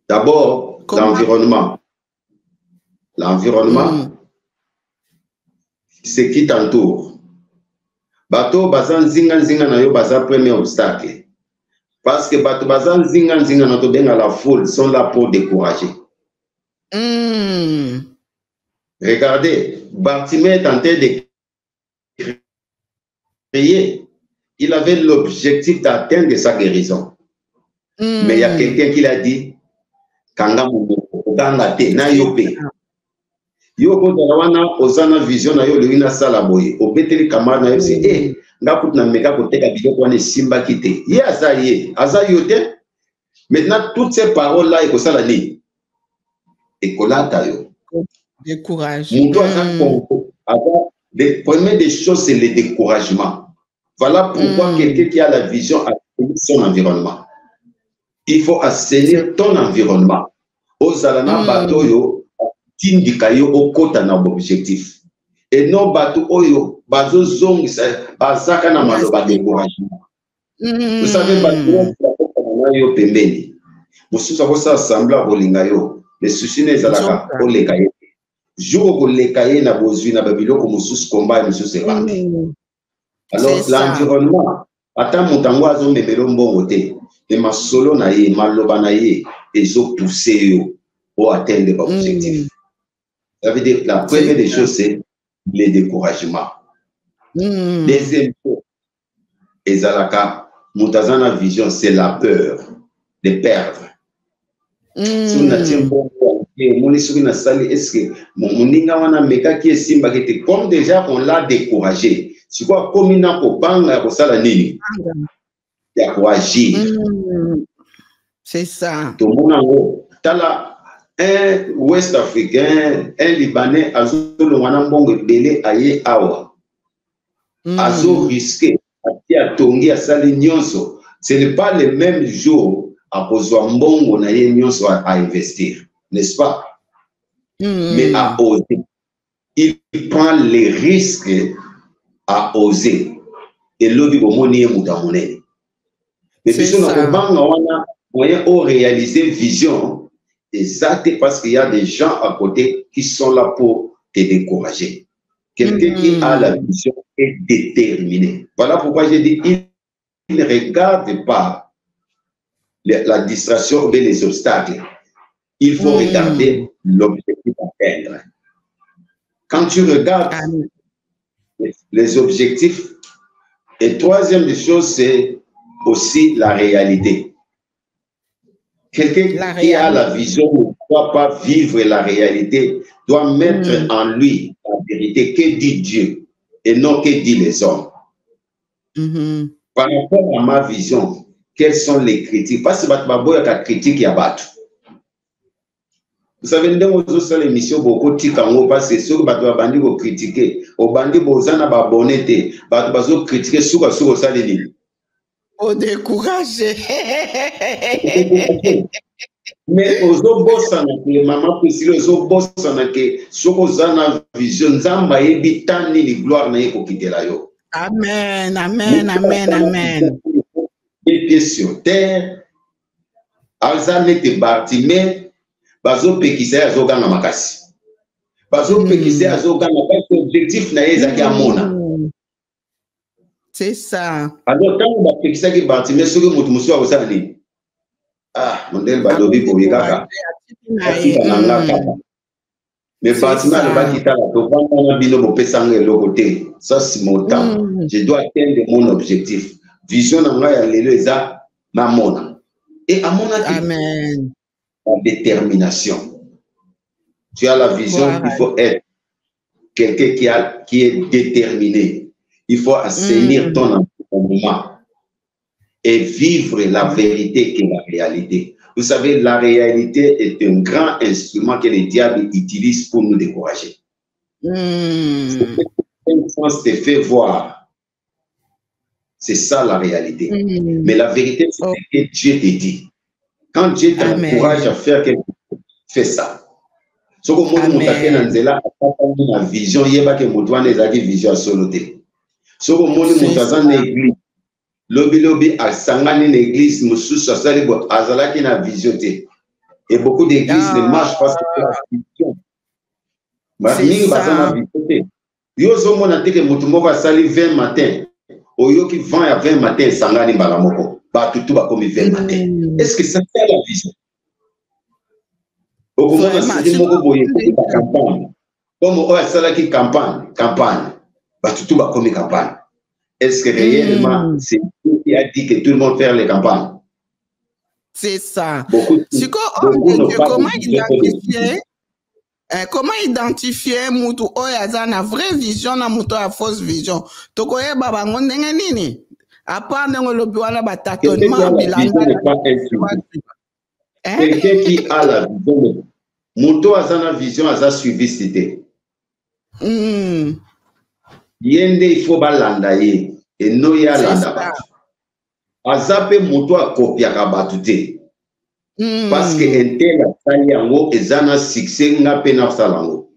S2: D'abord, l'environnement. L'environnement, c'est qui t'entoure. Bateau, bazan zinga na yo, bazan premier obstacle. Parce que bateau, bazan zinga na bien à la foule sont là pour décourager. Regardez, Bartimée tentait de créer. Il avait l'objectif d'atteindre sa guérison. Mais il y a quelqu'un qui l'a dit, Kanga Mugate, na yope. Yoko Darawana, Osana Vision, na yo, Lewina Salaboy, Obeteli Kamar, na yo, c'est, eh, Ngaput na mega kote kabilo kwa ne simba kite. Ye aza yote. Maintenant, toutes ces paroles-là, et ça la dit. Et kolata yo.
S1: Décourage.
S2: Les premières des choses, c'est le découragement. Voilà pourquoi quelqu'un qui a la vision a son environnement. Il faut assainir ton environnement. Aux alana bateau yo, tindikayo au kota na objectif. Et non bateau oyo, bazo zong bazaka na maloba découragement. Vous savez bateau yo pembeni. Mususa kosa assembla bolinga yo. Les soucis ne zalaka o lekaye. Jour où les cahiers n'a besoin de babilo comme sous combat et sous ses bandes. Alors l'environnement, attends mon tango à zone de melombo côté, et ma solo naïe, ma loba naïe, et zo poussé pour atteindre des objectifs. Ça veut dire que la première des choses c'est le découragement. Deuxième chose, et zalaka, moutazana vision c'est la peur de perdre. Si on a tient bon. Est-ce que comme déjà on l'a découragé, c'est quoi comme il n'a pas banga il y a quoi agir.
S1: C'est ça.
S2: Tout le monde a un Ouest africain, un Libanais, azo risqué à tongi à sali nyonso. Ce n'est pas le même jour à cause de mbongo na ye nyonso à investir. N'est-ce pas? Mais à oser. Il prend les risques à oser. Et l'autre, il est mais puis, on a moyen de réaliser vision. Et ça, c'est parce qu'il y a des gens à côté qui sont là pour te décourager. Quelqu'un qui a la vision est déterminé. Voilà pourquoi j'ai dit, il ne regarde pas la distraction ou les obstacles. Il faut regarder l'objectif à atteindre. Quand tu regardes les objectifs, et troisième des choses, c'est aussi la réalité. Quelqu'un qui a la vision ne doit pas vivre la réalité, doit mettre en lui la vérité. Que dit Dieu et non que dit les hommes. Par rapport à ma vision, quelles sont les critiques? Parce que il y a des critiques qui abattent. Vous savez, nous avons aussi l'émission beaucoup de temps parce que ceux qui ont critiqué, au bandi bozana ba bonete, ba bazo critiquer sur ça les lignes.
S1: Au découragé.
S2: Mais aux autres boss que maman Priscilla aux autres boss que soko zana vision zamba yebi tani ni gloire na yeko kitela yo.
S1: Amen, amen, amen, amen.
S2: Les pieds sur terre, alzane te Bartimée. Bazo pekisa ya zoga na makasi.
S1: C'est ça.
S2: Alors, quand on a fait ça, ah, modèle Badobi pour Yigaka. Mais bâtiment ne va quitter la côté. Ça, c'est mon temps. Je dois atteindre mon objectif. Vision n'a pas les ma mona. Et à mon avis, la détermination. Tu as la vision, il faut être quelqu'un qui est déterminé. Il faut assainir ton moment et vivre la vérité qui est la réalité. Vous savez, la réalité est un grand instrument que le diable utilise pour nous décourager. Te fait voir. C'est ça la réalité. Mais la vérité, c'est que Dieu te dit. Quand Dieu t'encourage à faire quelque chose, fais ça. Ce que moi, je la vision, il y a que vision à soloté. Ce que moi, je l'église. Lobi a sangani l'église, Moussous a salibo, azala qui n'a vision. Et beaucoup d'églises ne marchent pas sur la vision. C'est ça. Yo zo mona teke mutumoko a sali 20 matin. Oyo qui vend à 20 matin, sangani balamoko. Ba tutu ba comme 20 matin. Est-ce que ça fait la vision? Au moment où moko boye la campagne. Comme on a sala qui campagne. Ba tutu ba comme campagne. Est-ce que réellement, c'est Dieu qui a dit que tout le monde fait les campagnes?
S1: C'est ça. Comment identifier Moutou Oyaza na vraie vision na Moutou a fausse vision? Tokoye baba ngondenge nini? À part le buana batatonnement
S2: quelqu'un qui a la vision, Moutou a la vision, a suivi cité. Yende il faut balanda ye et no ya landa ba. Azape Moutou a copié à batute. Parce que intel a sali yango ezana succès nga pena salango.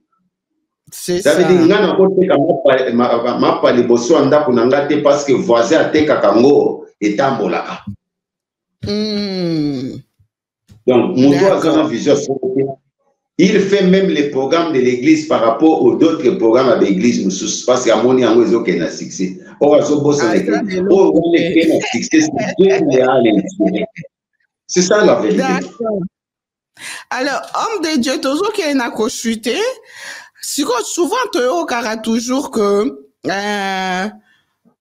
S2: C'est ça. Ça veut dire nga na kote ka ma pa liboso anda kunanga te parce que voisin ateka kango etambolaka. Donc Moutou a une vision. Il fait même les programmes de l'église par rapport aux autres programmes de l'église parce qu'à mon avis, il y a un succès. C'est ça la vérité.
S1: Alors, homme de Dieu, toujours qu'il y a une chuté, souvent, tu as toujours que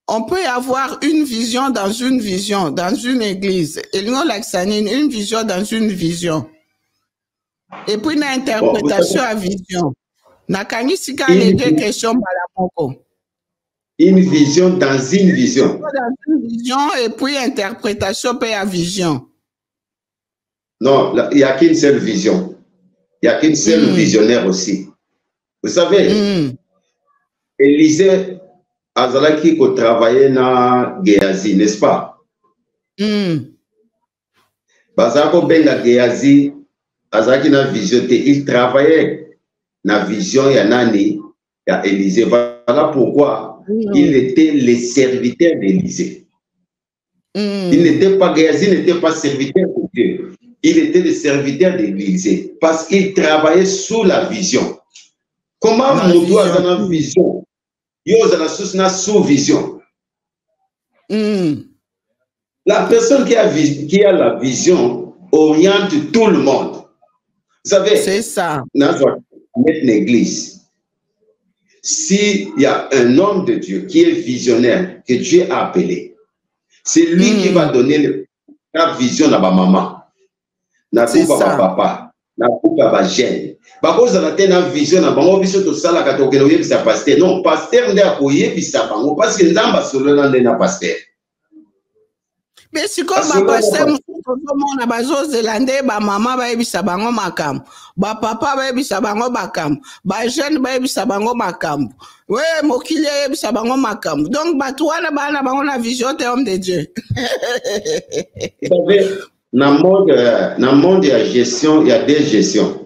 S1: on peut avoir une vision dans une vision, dans une église. Et nous, une vision dans une vision. Et puis, une interprétation à vision.
S2: Une vision dans une vision.
S1: Dans une vision et puis interprétation à vision.
S2: Non, il n'y a qu'une seule vision. Il n'y a qu'une seule visionnaire aussi. Vous savez, Élisée Azalaki qui travaillait dans Géasi, n'est-ce pas? Bazako Benga Géasi, Azaki na vision, il travaillait na vision ya nani ya Élisée. Voilà pourquoi il était le serviteur d'Élisée. Il n'était pas Géasi, n'était pas serviteur de Dieu. Il était le serviteur d'Élisée parce qu'il travaillait sous la vision. Comment Moudou a une vision? Il a une sous-vision. La personne qui a la vision oriente tout le monde. Vous savez,
S1: c'est ça.
S2: Dans une église, s'il y a un homme de Dieu qui est visionnaire, que Dieu a appelé, c'est lui qui va donner la vision à ma maman, à papa, à ma gêne. Par contre, on a une vision à ma vision de ça, la pasteur. Non, pasteur n'est pas parce que nous avons solo dans pasteur.
S1: Mais si comme pasteur, na bazo zelande ba mama ba ebisa bango makam ba papa ba ebisa bango makam ba jeune ba ebisa bango makam we mokili ebisa bango makam donc batu wana bana bango na vision de homme de Dieu.
S2: Vous savez, dans le monde de la gestion, il y a des gestions.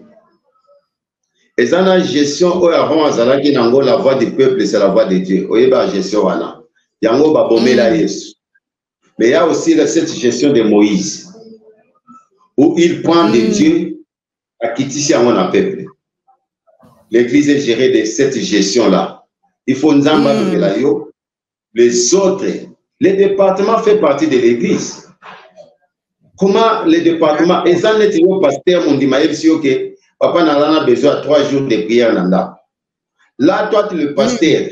S2: Et dans la gestion, avant azalaki nango la voix du peuple, c'est la voix de Dieu. Oyeba gestion wana. Yango ba bomela Yesu. Mais il y a aussi cette gestion de Moïse, où il prend de Dieu à quitter mon peuple. l'église est gérée de cette gestion-là. Il faut nous en les autres, les départements font partie de l'église. Comment les départements, et ça n'est pas pasteur, mon dit, que papa n'a besoin de 3 jours de prière. Là, toi, tu es le pasteur.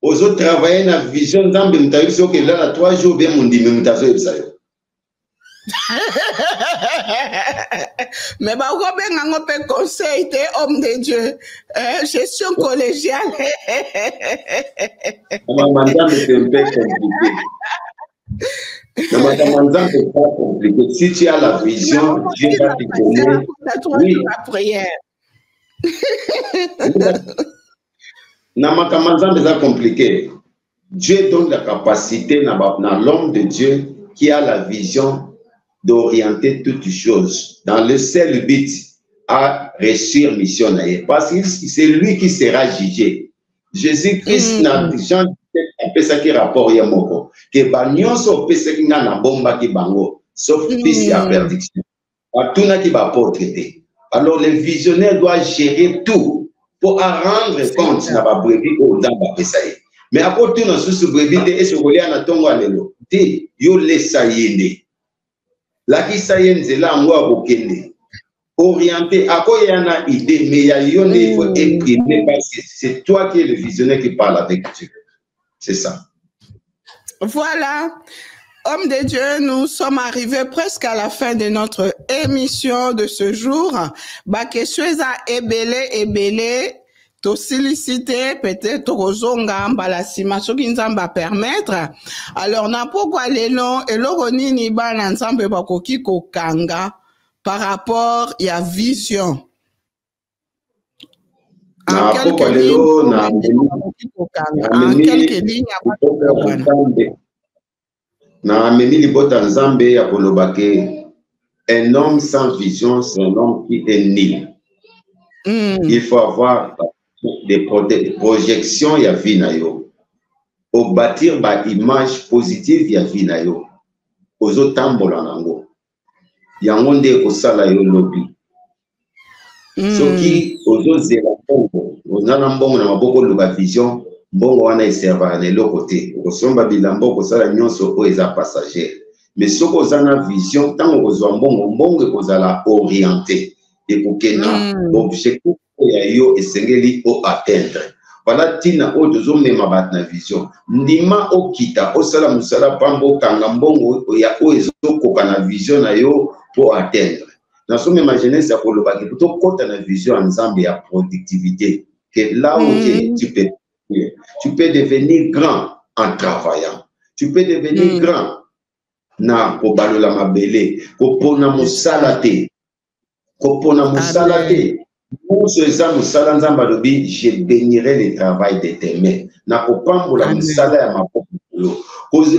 S2: Aux autres travailler dans la vision, que là, 3 jours, bien mon dit,
S1: mais bah, on peut conseil des hommes de Dieu, gestion collégiale.
S2: Si tu as la vision, Dieu va te donner. Oui. C'est compliqué. Dieu donne la capacité à l'homme de Dieu qui a la vision d'orienter toutes choses dans le seul but à réussir mission. Parce que c'est lui qui sera jugé. Jésus-Christ n'a déjà fait ça qui rapport à Moko. Que Bagnon soit fait qui n'a bomba qui bango, sauf fils à perdition. Tout n'a qui va pas traiter. Alors le visionnaire doit gérer tout pour rendre compte n'a pas brebis au dans ba mais à côté dans ce brebis et ce relais na tongo alelo. Te yo laissa yende. La qui ça yende là moi bokende. Orienté à quoi il y en a idée mais il faut imprimer parce que c'est toi qui es le visionnaire qui parle avec Dieu. C'est ça.
S1: Voilà. Hommes de Dieu, nous sommes arrivés presque à la fin de notre émission de ce jour. Ba question à ebele, to solliciter peut-être rozonga mbalasima ce qui nous va permettre. Alors na pourquoi les longs et l'oroni ni ba ensemble ba koki kokanga par rapport à la vision. En quelques lignes,
S2: un homme sans vision, c'est un homme qui est nul. Il faut avoir des projections, il y a vie na yo. Au bâtir une image positive, il y a vie na yo. Aux autres tambolanango. Il y a un monde au sala yo lobby. Ce qui aux autres zélambongo, aux anambongo na maboko de vision, bongo wana iserva de l'autre côté. Au somba bilambo au sala nyonso o eza passager. Mais ce qu'on a la vision, tant qu'on a bongo qu'on a orienté et pour que l'objectif et sengeli o atteindre. Voilà tina o deux hommes ma na vision. Ndima o kita o sala musala pambo kanga mbongo ya o ezo koka na vision na yo pour atteindre. Dans son imaginer ça pour le bagage plutôt quand la vision ensemble ya productivité que là où tu peux devenir grand en travaillant. Tu peux devenir grand na kobalola mabele kopona musala te kopona musala te musala nzamba lobi je bénirai le travail de tes mains na kopambola musala ya maboko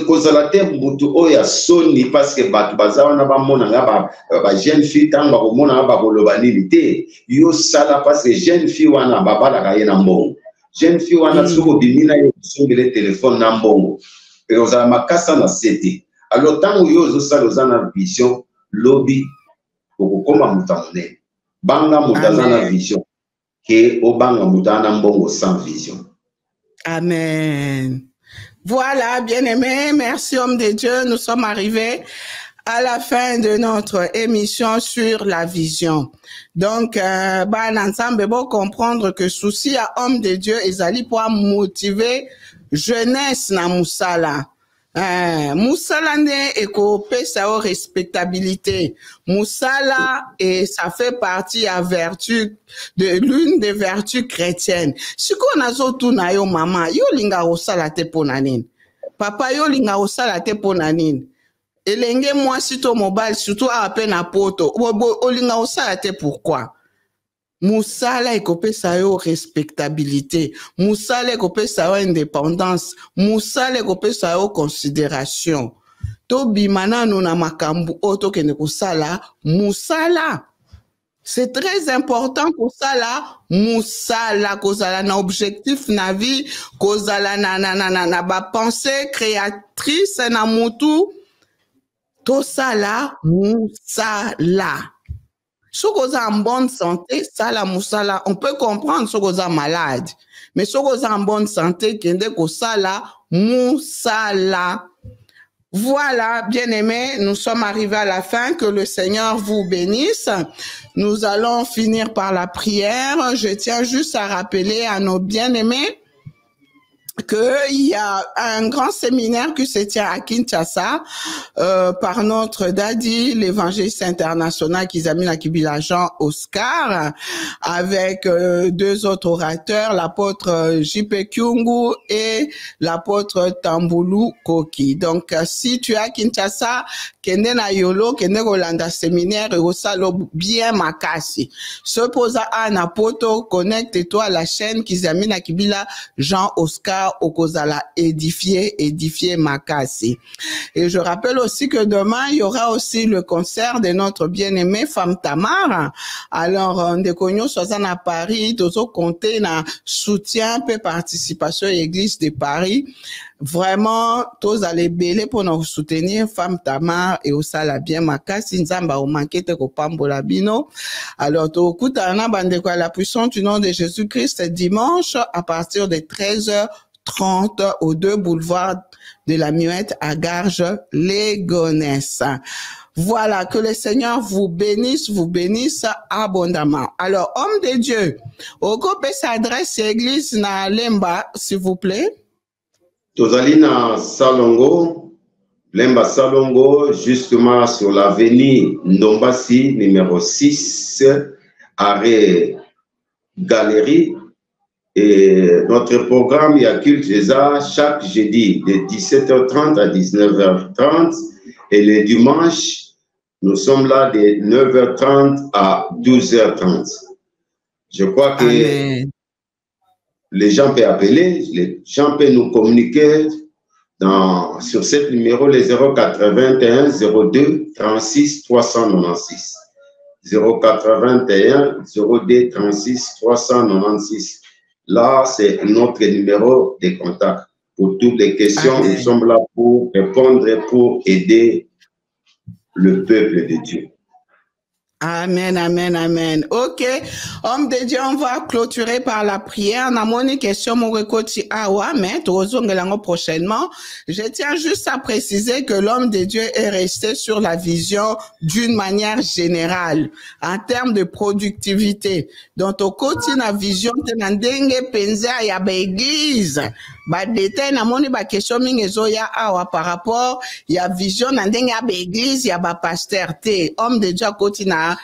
S2: kozala te mutu oya soni parce que batu bazawa na bamona nga ba jeune fille tanga komona ba koloba nini te yo sala parce que jeune fille wana babalaka ye na mbongo jeune fille wana soko bimina yo songele téléphone na mbongo et ozala makasa na sete. Alors, tant que vous avez une vision, lobby, vous avez une vision, que vous avez une sans vision.
S1: Amen. Voilà, bien-aimés, merci homme de Dieu, nous sommes arrivés à la fin de notre émission sur la vision. Donc, ensemble, bon comprendre que souci à homme de Dieu, ils allaient pour motiver jeunesse na musala. Moussala ne eko pesa o respectabilité. Moussala et ça fait partie à vertu de l'une des vertus chrétiennes. Si qu'on a zotu na yo mama, yo linga osala te ponanin. Papa yo linga osala te ponanin. Elenge moi sito mobile surtout à peine à poto. O linga osala te pourquoi? Moussala ekopesa yo respectabilité, Moussala ekopesa yo indépendance, Moussala ekopesa yo considération. To bimana no na makambu oto kene kusala Moussala. C'est très important kusala Moussala kozala na objectif na vie, kozala na ba pensée créatrice na mutu. To sala Moussala. Si vous êtes en bonne santé, ça la moussala, on peut comprendre si vous êtes malade. Mais si vous êtes en bonne santé, kende ko sala moussala. Voilà, bien-aimés, nous sommes arrivés à la fin. Que le Seigneur vous bénisse. Nous allons finir par la prière. Je tiens juste à rappeler à nos bien-aimés qu'il y a un grand séminaire qui se tient à Kinshasa par notre daddy, l'évangéliste international Kizamina Kibila Jean Oscar, avec deux autres orateurs, l'apôtre J.P. Kyungu et l'apôtre Tamboulou Koki. Donc, si tu es à Kinshasa, kende na yolo, kende Rolanda séminaire et osalo bien makasi. Se posa à Napoto, connecte-toi à la chaîne Kizamina Kibila Jean Oscar Okozala édifié Makasi. Et je rappelle aussi que demain, il y aura aussi le concert de notre bien-aimée femme Tamara. Alors, on déconne soit à Paris, tozo compter na soutien, peu participation à l'église de Paris. Vraiment, tous allez belé pour nous soutenir femme Tamara et osala bien Makasi, nzamba o manquete ko pambola bino. Alors, to kutana bande kwa la puissance du nom de Jésus-Christ dimanche à partir de 13h30 aux 2 boulevards de la Muette à Garges-les-Gonesse. Voilà, que le Seigneur vous bénisse abondamment. Alors, homme de Dieu, Okope s'adresse à l'église na Lemba, s'il vous plaît.
S2: Tozalina Salongo, Lemba Salongo, justement sur l'avenue Ndombasi, numéro 6, arrêt Galerie. Et notre programme, il y a culte Jésus chaque jeudi de 17h30 à 19h30. Et le dimanche, nous sommes là de 9h30 à 12h30. Je crois que Amen. Les gens peuvent appeler, les gens peuvent nous communiquer sur ce numéro, les 081 02 36 396. 081 02 36 396. Là, c'est notre numéro de contact. Pour toutes les questions, Amen. Nous sommes là pour répondre et pour aider le peuple de Dieu.
S1: Amen, amen, amen. Ok, homme de Dieu, on va clôturer par la prière. On a mon question, mon rekoti awa, mais prochainement. Je tiens juste à préciser que l'homme de Dieu est resté sur la vision d'une manière générale, en termes de productivité. Donc, au côté la vision, tenandenge penza ya ba église. Ba détail na moni ba question mingezo ya awa par rapport ya vision nandenge ya ba église ya ba pasteur te. Homme de Dieu côté na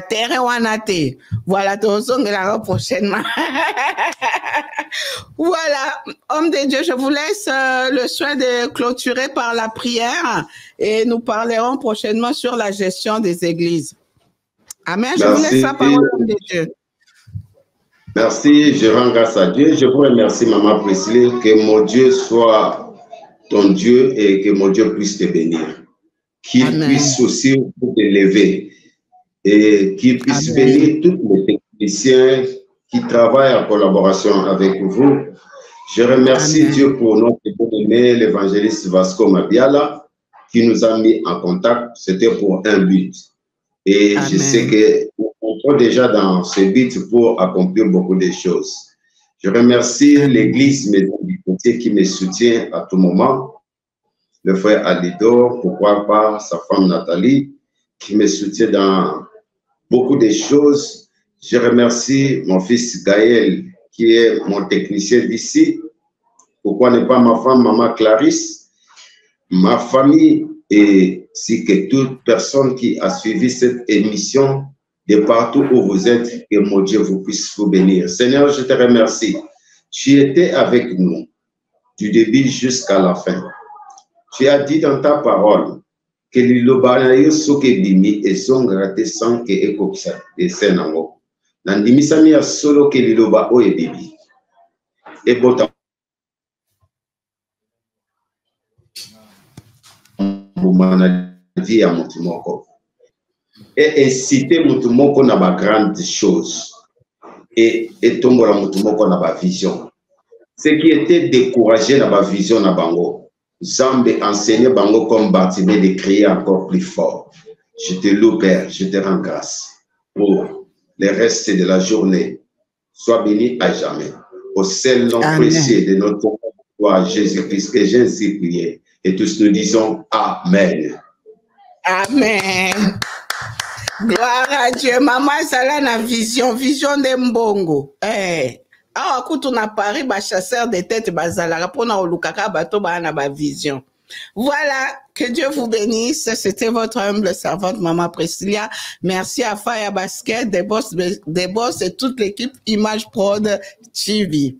S1: terre wana te. Voilà, la prochainement. Voilà, homme de Dieu, je vous laisse le soin de clôturer par la prière et nous parlerons prochainement sur la gestion des églises. Amen. Je vous laisse la parole, homme de Dieu.
S2: Merci, je rends grâce à Dieu. Je vous remercie, Maman Priscille, que mon Dieu soit ton Dieu et que mon Dieu puisse te bénir. Qu'il puisse aussi te lever et qu'il puisse Amen. Bénir tous les techniciens qui travaillent en collaboration avec vous. Je remercie Amen. Dieu pour notre bien-aimé, l'évangéliste Vasco Mabiala, qui nous a mis en contact. C'était pour un but. Et Amen. Je sais que on est déjà dans ce but pour accomplir beaucoup de choses. Je remercie l'église Maison du Côté qui me soutient à tout moment. Le frère Alidor, pourquoi pas sa femme Nathalie, qui me soutient dans beaucoup de choses. Je remercie mon fils Gaël, qui est mon technicien d'ici. Pourquoi ne pas ma femme, Maman Clarisse, ma famille et si que toute personne qui a suivi cette émission de partout où vous êtes, que mon Dieu vous puisse vous bénir. Seigneur, je te remercie. Tu étais avec nous du début jusqu'à la fin. Tu as dit dans ta parole que l'ilobanayo soke bimi et son graté sans que ekoksa et senango. Nandimisami a solo que liloba o e bibi. Et bota dit à Moutumoko. Et inciter Moutumoko na ba grande chose. Et tombola Moutumoko na ba vision. Ce qui était découragé na ba vision na bango. Zambe enseigner bango comme Bartimée de crier encore plus fort. Je te loue, Père, je te rends grâce. pour le reste de la journée. Sois béni à jamais. Au seul nom précieux de notre roi Jésus-Christ, que j'ai ainsi prié. Et tous nous disons Amen.
S1: Amen. Gloire à Dieu. Maman, ça là la vision de Mbongo. Ah, quand on a parlé, chasseur de têtes, bazala, pour na olukaka bato ba na ba vision. Voilà, que Dieu vous bénisse. C'était votre humble servante, Maman Priscilla. Merci à Fire Basket, des boss et toute l'équipe Image Prod TV.